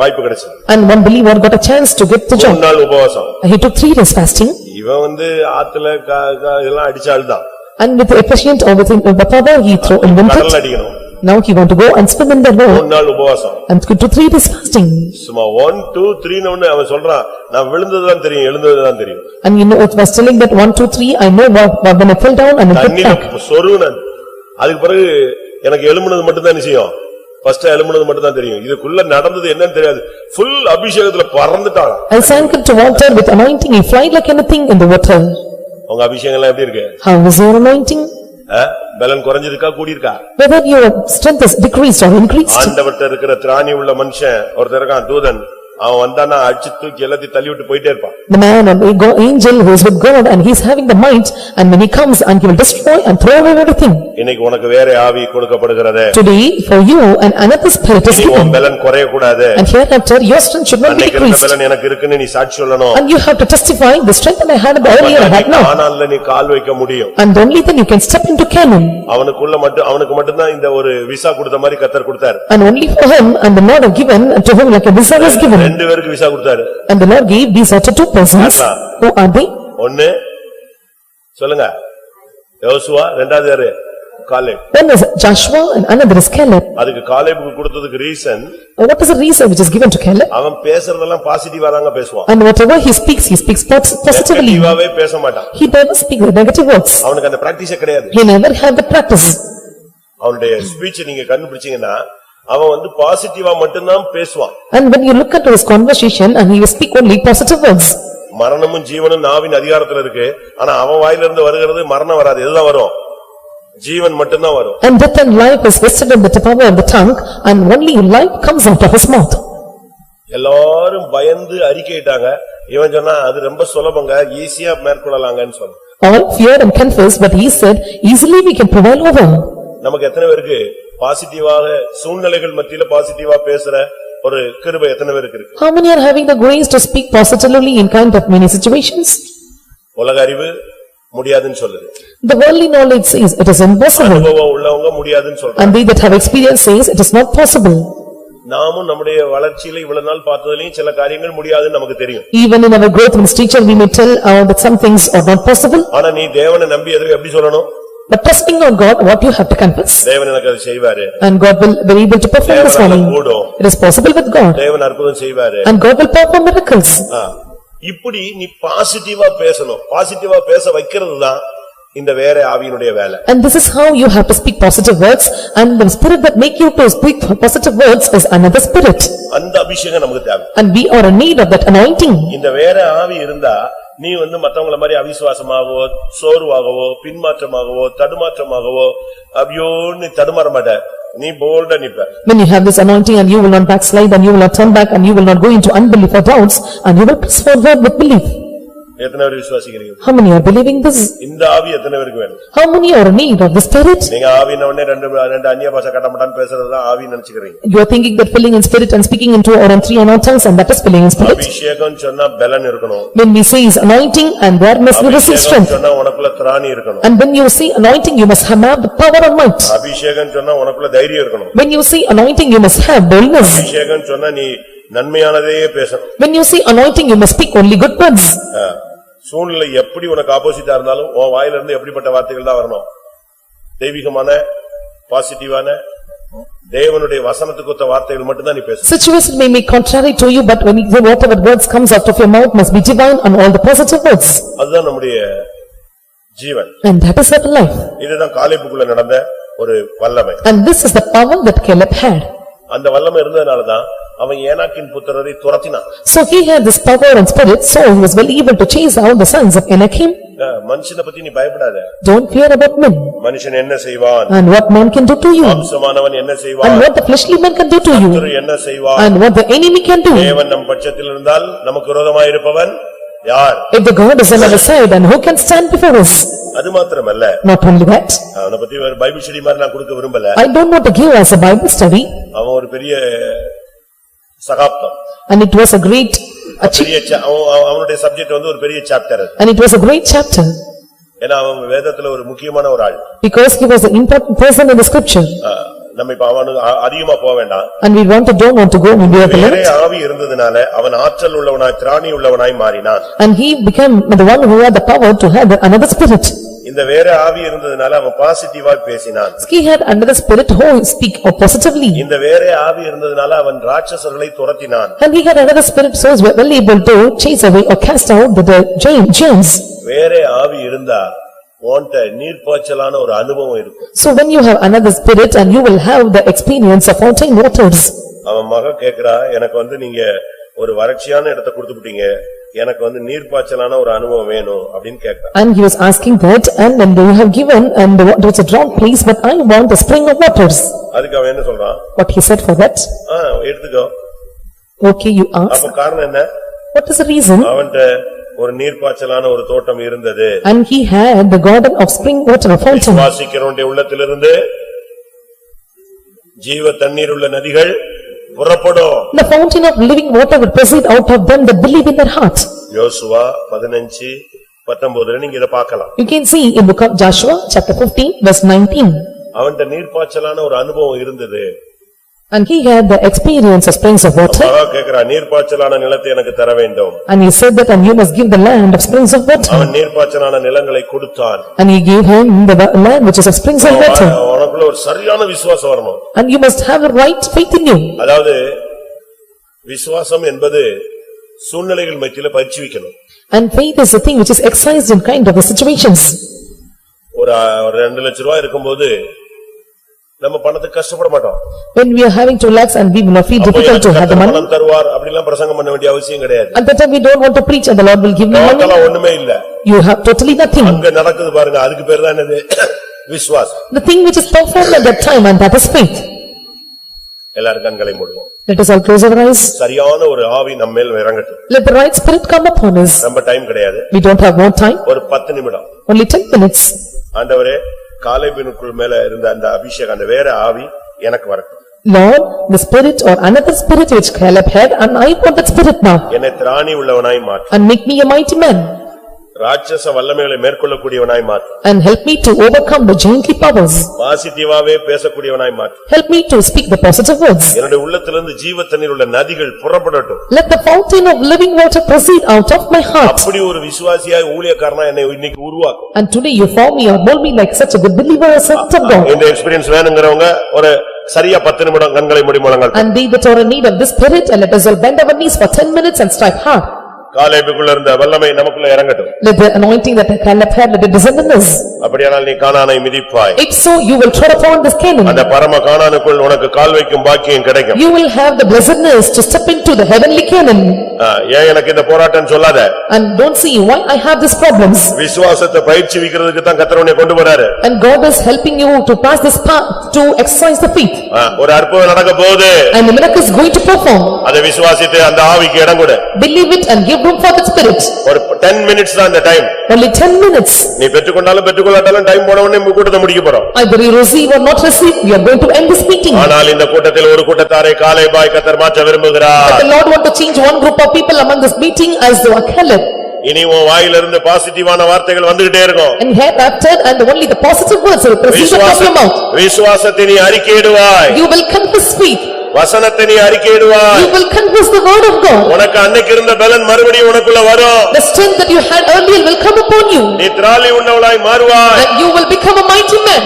வாய்ப்பு கிடைச்சது. And one believer got a chance to get the job. 3 நாள் உபவாசம். He took 3 days fasting. இவன் ஆத்துல எல்லாம் அடிச்சால்தான். And with the efficient or with the power he throw in one கடல்ல அடிக்கணும். Now he want to go and swim in the river. 3 நாள் உபவாசம். And to 3 days fasting. சும்மா 1 2 3 னு அவன் சொல்றான். நான் விழுந்ததுதான் தெரியும் எழுந்ததுதான் தெரியும். And you know it was telling that 1 2 3 I know when I fell down and I got back. சொருனன். அதுக்கு பிறகு எனக்கு எழும்புனது மட்டும் தான் நிச்சயம். ஃபர்ஸ்ட் எழும்புனது மட்டும் தான் தெரியும். இதுக்குள்ள நடந்தது என்னன்னு தெரியாது. full அபிஷேகத்துல பறந்துட்டான். I sank into water with anointing he flied like anything in the water. உங்க அபிஷேகம் எல்லாம் எப்படி இருக்கு? How is your anointing? பலன் குறைஞ்சிருக்கா கூடி இருக்கா? Whether your strength is decreased or increased. ஆண்டவர்ட்ட இருக்கிற திராணி உள்ள மனுஷன் ஒருத்தர் இருக்கான் தூதன். அவன் வந்தானா அடிச்சு தூக்கி எல்லாத்தையும் தள்ளி விட்டு போயிட்டே இருப்பான். The man and the angel who is with God and he is having the might and when he comes and he will destroy and throw away everything. இன்னைக்கு உனக்கு வேற ஆவி கொடுக்கப்படுகிறது. Today for you and another spirit is given. உன் பலன் குறைய கூடாது. And hereafter your strength should not be decreased. அன்னைக்கு பலன் எனக்கு இருக்குன்னு நீ சாட்சி சொல்லணும். And you have to testify the strength that I had earlier I had now. ஆனால்ல நீ கால் வைக்க முடியும். And only then you can step into Canaan. அவனுக்கு மட்டும் தான் இந்த ஒரு விசா கொடுத்த மாதிரி கர்த்தர் கொடுத்தார். And only for him and the Lord have given to him like a visa was given. ரெண்டு பேருக்கு விசா கொடுத்தார். And the Lord gave visa to 2 persons. Who are they? ஒன்னு சொல்லுங்க. யோசுவா இரண்டாவது யாரு? Caleb. One is Joshua and another is Caleb. அதுக்கு காலேபுக்கு கொடுத்ததுக்கு reason What is the reason which is given to Caleb? அவன் பேசுறதெல்லாம் பாசிட்டிவா தாங்க பேசுவான். And whatever he speaks positively. நெகட்டிவாவே பேச மாட்டான். He never speaks the negative words. அவனுக்கு அந்த பிராக்டீஸே கிடையாது. He never had the practice. அவனுடைய ஸ்பீச் நீங்க கண்டுபிடிச்சீங்கன்னா அவன் பாசிட்டிவா மட்டும் தான் பேசுவான். And when you look at his conversation and he will speak only positive words. மரணமும் ஜீவனும் நாவின் அதிகாரத்துல இருக்கு. ஆனா அவன் வாயில இருந்து வருகிறது மரணம் வராது. எதுதான் வரும்? ஜீவன் மட்டும் தான் வரும். And death and life is vested in the power of the tongue and only life comes out of his mouth. எல்லாரும் பயந்து அறிக்கையிட்டாங்க. இவன் சொன்னா அது ரொம்ப சுலபங்க ஈஸியா மேற்கொள்ளலாங்கன்னு சொன்னான். All feared and confessed but he said easily we can prevail over. நமக்கு எத்தனை பேருக்கு பாசிட்டிவாக சூழ்நிலைகள் மத்தியில பாசிட்டிவா பேசுற ஒரு கிருபை எத்தனை பேருக்கு இருக்கு? How many are having the grace to speak positively in kind of many situations? உலக அறிவு முடியாதுன்னு சொல்லுது. The worldly knowledge says it is impossible. அனுபவம் உள்ளவங்க முடியாதுன்னு சொல்றாங்க. And they that have experience says it is not possible. நாமும் நம்முடைய வளர்ச்சியில இவ்வளவு நாள் பார்த்ததுலயும் சில காரியங்கள் முடியாதுன்னு நமக்கு தெரியும். Even in our growth in teacher we may tell that some things are not possible. ஆனா நீ தேவனை நம்பி எதை எப்படி சொல்லணும்? But trusting on God what you have to confess. தேவன் எனக்கு அதை செய்வாரு. And God will be able to perform this for me. It is possible with God. தேவன் அற்புதம் செய்வாரு. And God will perform miracles. இப்படி நீ பாசிட்டிவா பேசணும். பாசிட்டிவா பேச வைக்கிறதுதான் இந்த வேற ஆவியினுடைய வேலை. And this is how you have to speak positive words and the spirit that make you to speak positive words is another spirit. அந்த அபிஷேகம் நமக்கு தேவை. And we are in need of that anointing. இந்த வேற ஆவி இருந்தா நீ மத்தவங்கள மாதிரி அவிசுவாசமாகவோ சோர்வாகவோ பின்மாற்றமாகவோ தடுமாற்றமாகவோ அப்படியோ நீ தடுமாற மாட்ட. நீ போல்டா நிப்ப. When you have this anointing and you will not backslide and you will not turn back and you will not go into unbelief or doubts and you will press forward with belief. எத்தனை பேர் விசுவாசிக்கிறீங்க? How many are believing this? இந்த ஆவி எத்தனை பேருக்கு வேணும்? How many are in need of the spirit? நீங்க ஆவின உடனே ரெண்டு அந்நிய பாஷை கட்டமாட்டான்னு பேசுறதுதான் ஆவி நினைச்சுக்கிறீங்க. You are thinking that filling in spirit and speaking into or in 3 unknown tongues and that is filling in spirit. அபிஷேகம் சொன்னா பலன் இருக்கணும். When we say is anointing and there must be receive strength. சொன்னா உனக்குள்ள திராணி இருக்கணும். And when you say anointing you must have the power and might. அபிஷேகம் சொன்னா உனக்குள்ள தைரியம் இருக்கணும். When you say anointing you must have boldness. அபிஷேகம் சொன்னா நீ நன்மையானதே பேசணும். When you say anointing you must speak only good words. சூழ்நிலை எப்படி உனக்கு ஆப்போசிட்டா இருந்தாலும் உன் வாயில இருந்து எப்படிப்பட்ட வார்த்தைகள் தான் வரணும்? தெய்வீகமான பாசிட்டிவான தேவனுடைய வசனத்துக்கு ஒத்த வார்த்தைகள் மட்டும் தான் நீ பேசு. Situation may be contrary to you, but when you whatever words comes out of your mouth must be divine and all the positive words. அதுதான் நம்முடைய ஜீவன். And that is our life. இதுதான் காலேபுக்குள்ள நடந்த ஒரு வல்லமை. And this is the power that Caleb had. அந்த வல்லமை இருந்ததனால தான் அவன் ஏனாக்கின் புத்திரரை துரத்தினான். So he had this power and spirit, so he was well able to chase out the sons of Anakim. மனுஷனை பத்தி நீ பயப்படாத. Don't fear about men. மனுஷன் என்ன செய்வான்? And what man can do to you. மாம்சமானவன் என்ன செய்வான்? And what the fleshly man can do to you. சத்துரு என்ன செய்வான்? And what the enemy can do. தேவன் நம் பட்சத்தில் இருந்தால் நமக்கு விரோதமாய் இருப்பவன் யார்? If the God is on our side, and who can stand before us? அது மாத்திரமல்ல. Not only that. அவனை பத்தி ஒரு பைபிள் ஸ்டடி மாதிரி நான் கொடுக்க விரும்பல. I don't want to give us a Bible study. அவன் ஒரு பெரிய சகாப்தம். And it was a great அவனுடைய சப்ஜெக்ட் வந்து ஒரு பெரிய chapter. And it was a great chapter. ஏன்னா அவன் வேதத்துல ஒரு முக்கியமான ஒரு ஆள். Because he was an important person in the scripture. நம்ம இப்ப அவனுக்கு அதிகமா போக வேண்டாம். And we don't want to go in the வேற ஆவி இருந்ததனால அவன் ஆற்றல் உள்ளவனாய் திராணி உள்ளவனாய் மாறினான். And he became the one who had the power to have another spirit. இந்த வேற ஆவி இருந்ததனால அவன் பாசிட்டிவா பேசினான். He had another spirit who speak positively. இந்த வேற ஆவி இருந்ததனால அவன் ராட்சசர்களை துரத்தினான். And he had another spirit so he was well able to chase away or cast out the giants. வேற ஆவி இருந்தா உன்கிட்ட நீர்ப்பாய்ச்சலான ஒரு அனுபவம் இருக்கும். So when you have another spirit and you will have the experience of fountain waters. அவன் மக கேக்குறா எனக்கு வந்து நீங்க ஒரு வறட்சியான இடத்தை கொடுத்துட்டீங்க எனக்கு வந்து நீர்ப்பாய்ச்சலான ஒரு அனுபவம் வேணும் அப்படினு கேக்குறா. And he was asking that and then you have given and it was a drought place but I want a spring of waters. அதுக்கு அவன் என்ன சொல்றான்? What he said for that? எடுத்துக்கோ. Okay, you ask. அப்ப காரணம் என்ன? What is the reason? அவன்ட்ட ஒரு நீர்ப்பாய்ச்சலான ஒரு தோட்டம் இருந்தது. And he had the garden of spring water fountain. வாசிக்கிறவனுடைய உள்ளத்திலிருந்து ஜீவ தண்ணீர் உள்ள நதிகள் புறப்படும். The fountain of living water will proceed out of them that believe in their heart. யோசுவா 15:19 நீங்க இத பார்க்கலாம். You can see in book of Joshua chapter 15 verse 19. அவன்ட்ட நீர்ப்பாய்ச்சலான ஒரு அனுபவம் இருந்தது. And he had the experience of springs of water. கேக்குறா நீர்ப்பாய்ச்சலான நிலத்தை எனக்கு தர வேண்டும். And he said that and you must give the land of springs of water. அவன் நீர்ப்பாய்ச்சலான நிலங்களை கொடுத்தான். And he gave him the land which is of springs of water. உனக்குள்ள ஒரு சரியான விசுவாசம் வரணும். And you must have the right faith in you. அதாவது விசுவாசம் என்பது சூழ்நிலைகள் மத்தியில பயிற்சிவிக்கணும். And faith is a thing which is exercised in kind of situations. ஒரு 2 லட்சம் ரூபாய் இருக்கும்போது நம்ம பணத்துக்கு கஷ்டப்பட மாட்டோம். When we are having 2 lakhs and we will not feel difficult to have the money. பணம் தருவார் அப்படிலாம் பிரசங்கம் பண்ண வேண்டிய அவசியம் கிடையாது. At that time we don't want to preach and the Lord will give you money. அதெல்லாம் ஒண்ணுமே இல்ல. You have totally nothing. அங்க நடக்குது பாருங்க அதுக்கு பேர் தான் என்னது விசுவாசம். The thing which is performed at that time and that is faith. எல்லாரும் கண்களை மூடுவோம். Let us all close our eyes. சரியான ஒரு ஆவி நம்ம மேல் இறங்கட்டும். Let the right spirit come upon us. நம்ம டைம் கிடையாது. We don't have more time. ஒரு 10 நிமிடம். Only 10 minutes. ஆண்டவரே காலேபினுக்குள் மேல இருந்த அந்த அபிஷேகம் அந்த வேற ஆவி எனக்கு வரட்டும். Lord, the spirit or another spirit which Caleb had and I want that spirit now. என்னை திராணி உள்ளவனாய் மாற்று. And make me a mighty man. ராட்சச வல்லமைகளை மேற்கொள்ளக்கூடியவனாய் மாற்று. And help me to overcome the giantly powers. பாசிட்டிவாவே பேசக்கூடியவனாய் மாற்று. Help me to speak the positive words. என்னுடைய உள்ளத்திலிருந்து ஜீவ தண்ணீர் உள்ள நதிகள் புறப்படட்டும். Let the fountain of living water proceed out of my heart. அப்படி ஒரு விசுவாசியாய் ஊழியக்காரனா என்னை இன்னைக்கு உருவாக்கு. And today you form me or mold me like such a good believer as a son of God. இந்த எக்ஸ்பீரியன்ஸ் வேணும்ங்கறவங்க ஒரு சரியா 10 நிமிடம் கண்களை மூடி முழங்கல். And they that are in need of this spirit and let us all bend our knees for 10 minutes and strike hard. காலேபுக்குள்ள இருந்த வல்லமை நமக்குள்ள இறங்கட்டும். Let the anointing that Caleb had let it descend on us. அப்படியானால் நீ கானானை மிதிப்பாய். If so you will tread upon this Canaan. அந்த பரம கானானுக்குள் உனக்கு கால் வைக்கும் பாக்கியம் கிடைக்கும். You will have the blessedness to step into the heavenly Canaan. ஏன் எனக்கு இந்த போராட்டம் சொல்லாத. And don't see why I have these problems. விசுவாசத்தை பயிற்சிவிக்கிறதுக்கு தான் கர்த்தர் உன்னை கொண்டு வராரு. And God is helping you to pass this path to exercise the faith. ஒரு அற்புதம் நடக்க போகுது. And the miracle is going to perform. அதை விசுவாசித்து அந்த ஆவிக்கு இடம் கொடு. Believe it and give room for the spirit. ஒரு 10 minutes தான் அந்த டைம். Only 10 minutes. நீ பெற்றுக்கொண்டாலும் பெற்றுக்கொள்ளாட்டாலும் டைம் போன உடனே கூட்டத்தை முடிக்க போறோம். Either you receive or not receive, we are going to end this meeting. ஆனால் இந்த கூட்டத்தில் ஒரு கூட்டத்தாரை காலேபாய் கர்த்தர் மாற்ற விரும்புகிறார். But the Lord want to change one group of people among this meeting as the Caleb. இனி உன் வாயிலிருந்து பாசிட்டிவான வார்த்தைகள் வந்துட்டே இருக்கும். And hereafter and only the positive words will proceed from your mouth. விசுவாசத்தை நீ அறிக்கையிடுவாய். You will confess faith. வசனத்தை நீ அறிக்கையிடுவாய். You will confess the word of God. உனக்கு அன்னைக்கு இருந்த பலன் மறுபடியும் உனக்குள்ள வரும். The strength that you had earlier will come upon you. நீ திராணி உள்ளவளாய் மாறுவாய். And you will become a mighty man.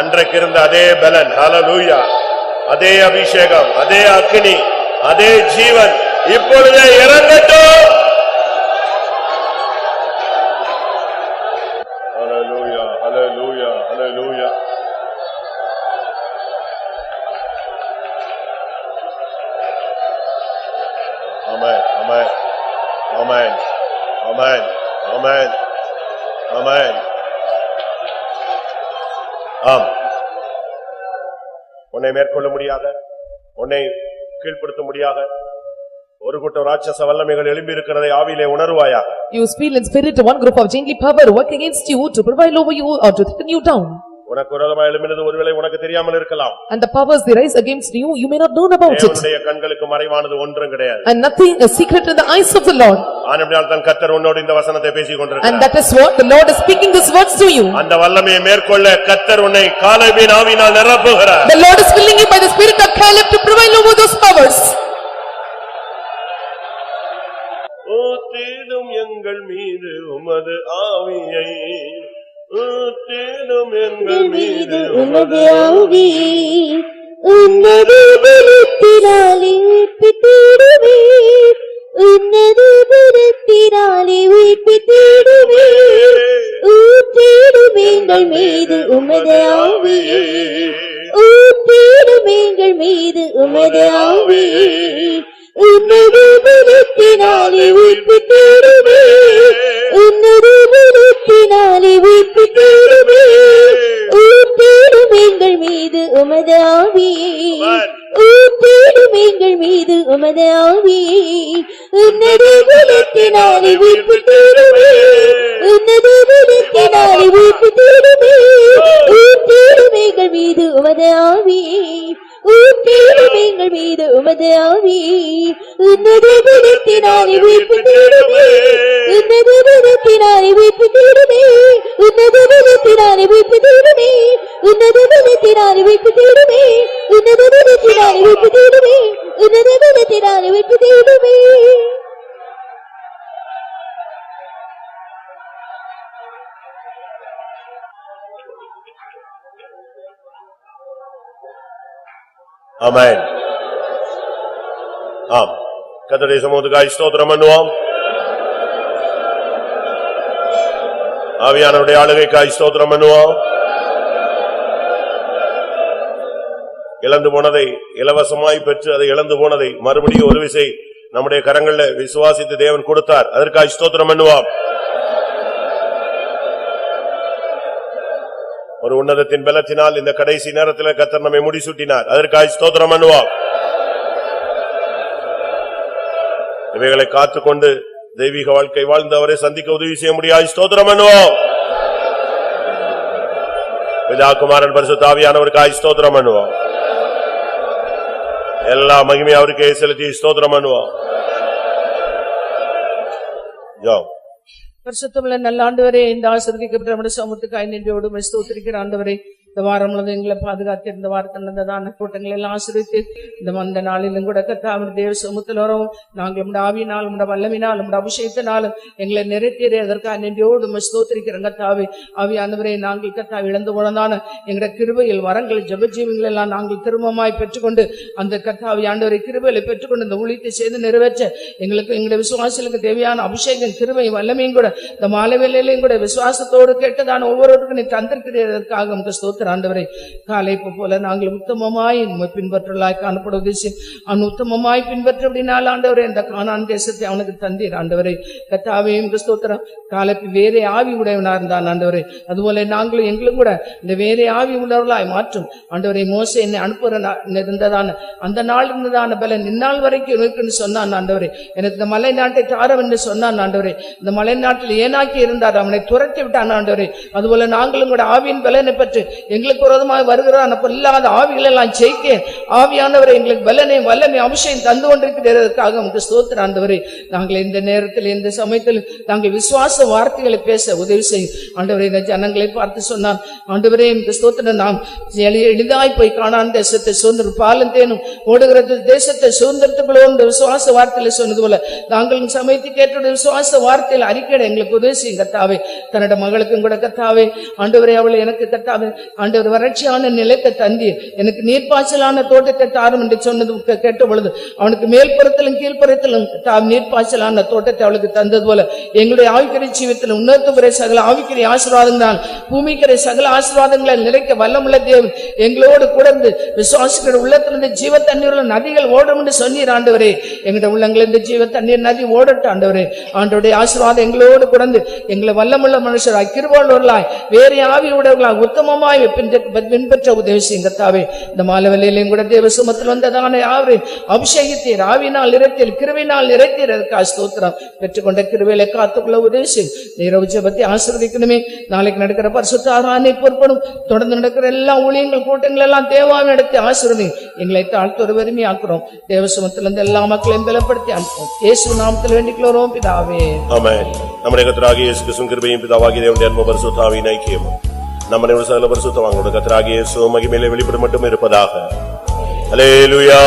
அன்றைக்கு இருந்த அதே பலன், ஹல்லேலூயா, அதே அபிஷேகம், அதே அக்கினி, அதே ஜீவன் இப்பொழுதே இறங்கட்டும். ஹல்லேலூயா, ஹல்லேலூயா, ஹல்லேலூயா. ஆமென், ஆமென், ஆமென், ஆமென், ஆமென், ஆமென். ஆம், உன்னை மேற்கொள்ள முடியாத, உன்னை கீழ்ப்படுத்த முடியாத ஒரு கூட்டம் ராட்சச வல்லமைகள் எழும்பி இருக்கிறதை ஆவியிலே உணர்வாயாக. You feel in spirit one group of gently power work against you to prevail over you or to threaten you down. உனக்கு விரோதமாக எழும்பினது ஒருவேளை உனக்கு தெரியாமல் இருக்கலாம். And the powers they rise against you, you may not know about it. தேவனுடைய கண்களுக்கு மறைவானது ஒன்றும் கிடையாது. And nothing is secret in the eyes of the Lord. ஆனபடியால் தான் கர்த்தர் உன்னோடு இந்த வசனத்தை பேசிக் கொண்டிருக்கிறார். And that is what the Lord is speaking these words to you. அந்த வல்லமையை மேற்கொள்ள கர்த்தர் உன்னை காலேபின் ஆவியினால் நிரப்புகிறார். The Lord is filling you by the spirit of Caleb to prevail over those powers. ஊற்றிடும் எங்கள் மீது உமது ஆவியை, ஊற்றிடும் எங்கள் மீது உமது ஆவியை, உன்னது பலத்தினாலே உயிர்ப்பித்திடுவே, உன்னது பலத்தினாலே உயிர்ப்பித்திடுவே, ஊற்றிடும் எங்கள் மீது உமது ஆவியை, ஊற்றிடும் எங்கள் மீது உமது ஆவியை, உன்னது பலத்தினாலே உயிர்ப்பித்திடுவே, உன்னது பலத்தினாலே உயிர்ப்பித்திடுவே, ஊற்றிடும் எங்கள் மீது உமது ஆவியை, ஊற்றிடும் எங்கள் மீது உமது ஆவியை, உன்னது பலத்தினாலே உயிர்ப்பித்திடுவே, உன்னது பலத்தினாலே உயிர்ப்பித்திடுவே, ஊற்றிடும் எங்கள் மீது உமது ஆவியை, ஊற்றிடும் எங்கள் மீது உமது ஆவியை, உன்னது பலத்தினாலே உயிர்ப்பித்திடுவே, உன்னது பலத்தினாலே உயிர்ப்பித்திடுவே, உன்னது பலத்தினாலே உயிர்ப்பித்திடுவே, உன்னது பலத்தினாலே உயிர்ப்பித்திடுவே, உன்னது பலத்தினாலே உயிர்ப்பித்திடுவே, உன்னது பலத்தினாலே உயிர்ப்பித்திடுவே. ஆமென். ஆம், கர்த்தருடைய சமூகத்துக்காய் ஸ்தோத்திரம் பண்ணுவோம். ஆவியானவருடைய ஆளுகைக்காய் ஸ்தோத்திரம் பண்ணுவோம். இழந்து போனதை இலவசமாய் பெற்று அதை இழந்து போனதை மறுபடியும் ஒரு விசை நம்முடைய கரங்கள்ல விசுவாசித்து தேவன் கொடுத்தார். அதற்காய் ஸ்தோத்திரம் பண்ணுவோம். ஒரு உன்னதத்தின் பலத்தினால் இந்த கடைசி நேரத்தில் கர்த்தர் நம்மை முடிசூட்டினார். அதற்காய் ஸ்தோத்திரம் பண்ணுவோம். இவைகளை காத்துக்கொண்டு தெய்வீக வாழ்க்கை வாழ்ந்து அவரை சந்திக்க உதவி செய்ய முடியாது. ஸ்தோத்திரம் பண்ணுவோம். பிதா குமாரன் பரிசுத்த ஆவியானவருக்காய் ஸ்தோத்திரம் பண்ணுவோம். எல்லா மகிமையும் அவருக்கே செலுத்தி ஸ்தோத்திரம் பண்ணுவோம். பரிசுத்தமுள்ள நல்ல ஆண்டவரே, இந்த ஆசீர்வதிக்கப்பட்ட நம்முடைய சமூகத்துக்காய் நன்றியோடு உம்மை ஸ்தோத்திரிக்கிற ஆண்டவரே, இந்த வாரம் முழுவதும் எங்களை பாதுகாத்து இந்த வாரத்தில் நடந்ததான கூட்டங்கள் எல்லாம் ஆசீர்வதித்து இந்த வந்த நாளிலும் கூட கர்த்தாவே தேவ சமூகத்தில் வரோம். நாங்கள் உம்முடைய ஆவியினால் உம்முடைய வல்லமையினால் உம்முடைய அபிஷேகத்தினாலும் எங்களை நிறைவேற்றி அதற்காக நன்றியோடு உம்மை ஸ்தோத்திரிக்கிறோம். கர்த்தாவே ஆவியானவரே, நாங்கள் கர்த்தாவே இழந்து போனதான எங்களுடைய கிருபையில் வரங்கள் ஜெபஜீவங்கள் எல்லாம் நாங்கள் திரும்பமாய் பெற்றுக்கொண்டு அந்த கர்த்தாவே ஆண்டவரை கிருபையை பெற்றுக்கொண்டு இந்த ஊழியத்தை செய்து நிறைவேற்ற எங்களுக்கு எங்களுடைய விசுவாசிகளுக்கு தேவையான அபிஷேகம் கிருபை வல்லமையும் கூட இந்த மாலை வேளையிலையும் கூட விசுவாசத்தோடு கேட்டதான ஒவ்வொருவருக்கும் நீ தந்திருக்கிறதற்காக உமக்கு ஸ்தோத்திரம். ஸ்தோத்திரம் ஆண்டவரே. காலேப்பு போல நாங்கள் உத்தமமாய் உம்மை பின்பற்றலாய் காணப்படுவது அவன் உத்தமமாய் பின்பற்றபடினால் ஆண்டவரே இந்த கானான் தேசத்தை அவனுக்கு தந்தீர் ஆண்டவரே. கர்த்தாவே உமக்கு ஸ்தோத்திரம். காலேப்பு வேறே ஆவி உடையவனா இருந்தான் ஆண்டவரே. அதுபோல நாங்களும் எங்களும் கூட இந்த வேறே ஆவி உள்ளவர்களாய் மாற்றும் ஆண்டவரே. மோசே என்னை அனுப்புற இருந்ததான அந்த நாள் இருந்ததான பலன் இந்நாள் வரைக்கும் இருக்குன்னு சொன்னான் ஆண்டவரே. எனக்கு இந்த மலை நாட்டை தாரம் என்று சொன்னான் ஆண்டவரே. இந்த மலை நாட்டில் ஏனாக்கி இருந்தார், அவனை துரத்தி விட்டான் ஆண்டவரே. அதுபோல நாங்களும் கூட ஆவியின் பலனை பெற்று எங்களுக்கு விரோதமாக வருகிறான் இல்லாத ஆவிகள் எல்லாம் ஜெயிக்க ஆவியானவரை எங்களுக்கு பலனை வல்லமை அபிஷேகம் தந்து கொண்டிருக்கிறதற்காக உங்களுக்கு ஸ்தோத்திரம் ஆண்டவரே. நாங்கள் இந்த நேரத்தில் இந்த சமயத்தில் நாங்கள் விசுவாச வார்த்தைகளை பேச உதவி செய்யும் ஆண்டவரே. இந்த ஜனங்களை பார்த்து சொன்னான் ஆண்டவரே இந்த ஸ்தோத்திரம் நாம் எளிதாய் போய் கானான் தேசத்தை சுதந்திரம் பாலும் தேனும் ஓடுகிறது தேசத்தை சுதந்திரத்துக்குள்ள விசுவாச வார்த்தையில சொன்னது போல நாங்கள் சமயத்துக்கு ஏற்ற விசுவாச வார்த்தையில் அறிக்கையிட எங்களுக்கு உதவி செய்யும் கர்த்தாவே. தன்னோட மகளுக்கும் கூட கர்த்தாவே ஆண்டவரே அவளை எனக்கு கர்த்தாவே ஆண்டவர் வறட்சியான நிலத்தை தந்தி எனக்கு நீர்ப்பாய்ச்சலான தோட்டத்தை தாரும் என்று சொன்னது கேட்ட பொழுது அவனுக்கு மேல்புறத்திலும் கீழ்ப்புறத்திலும் நீர்ப்பாய்ச்சலான தோட்டத்தை அவளுக்கு தந்தது போல எங்களுடைய ஆவிக்குரிய ஜீவியத்தில் உன்னதத்துறை சகல ஆவிக்குரிய ஆசீர்வாதங்களால் பூமிக்குரிய சகல ஆசீர்வாதங்களை நிறைக்க வல்லமுள்ள தேவன் எங்களோடு கூடந்து விசுவாசிக்கிற உள்ளத்திலிருந்து ஜீவ தண்ணீர் நதிகள் ஓடும் என்று சொன்னீர் ஆண்டவரே. எங்களுடைய உள்ளங்கள் இந்த ஜீவ தண்ணீர் நதி ஓடட்டும் ஆண்டவரே. ஆண்டவருடைய ஆசீர்வாதம் எங்களோடு கூடந்து எங்களை வல்லமுள்ள மனுஷராய் கிருபையுள்ளவர்களாய் வேறு ஆவி உடையவர்களாய் உத்தமமாய் பின்பற்ற உதவி செய்யும் கர்த்தாவே. இந்த மாலவெளியிலும் கூட தேவ சுமத்தில் வந்ததான யாவரையும் அபிஷேகித்தீர், ஆவினால் நிறைத்தீர், கிருபையினால் நிறைத்தீர். அதற்காக ஸ்தோத்திரம். பெற்றுக்கொண்ட கிருபையிலே காத்துக்குள்ள உதவி செய்யும். நீரவு ஜெபத்தை ஆசீர்வதிக்கணுமே. நாளைக்கு நடக்கிற பரிசுத்த ஆராதனை பொறுப்படும் தொடர்ந்து நடக்கிற எல்லா ஊழியங்கள் கூட்டங்கள் எல்லாம் தேவாவை நடத்தி ஆசீர்வதி எங்களை தாழ்த்தொரு வறுமையாக்குறோம். தேவ சுமத்தில் இருந்து எல்லா மக்களையும் பலப்படுத்தி அனுப்பும். இயேசு நாமத்தில் வேண்டிக்கிறோம் பிதாவே. ஆமென். நம்முடைய கர்த்தராகிய இயேசு கிறிஸ்துவின் கிருபையும் பிதாவாகிய தேவனுடைய அன்பும் பரிசுத்த ஆவியின் ஐக்கியமும் நம்முடைய சகல பரிசுத்தவான்களோட கர்த்தராகிய இயேசு மகிமையிலே வெளிப்பட மட்டும் இருப்பதாக. அல்லேலூயா.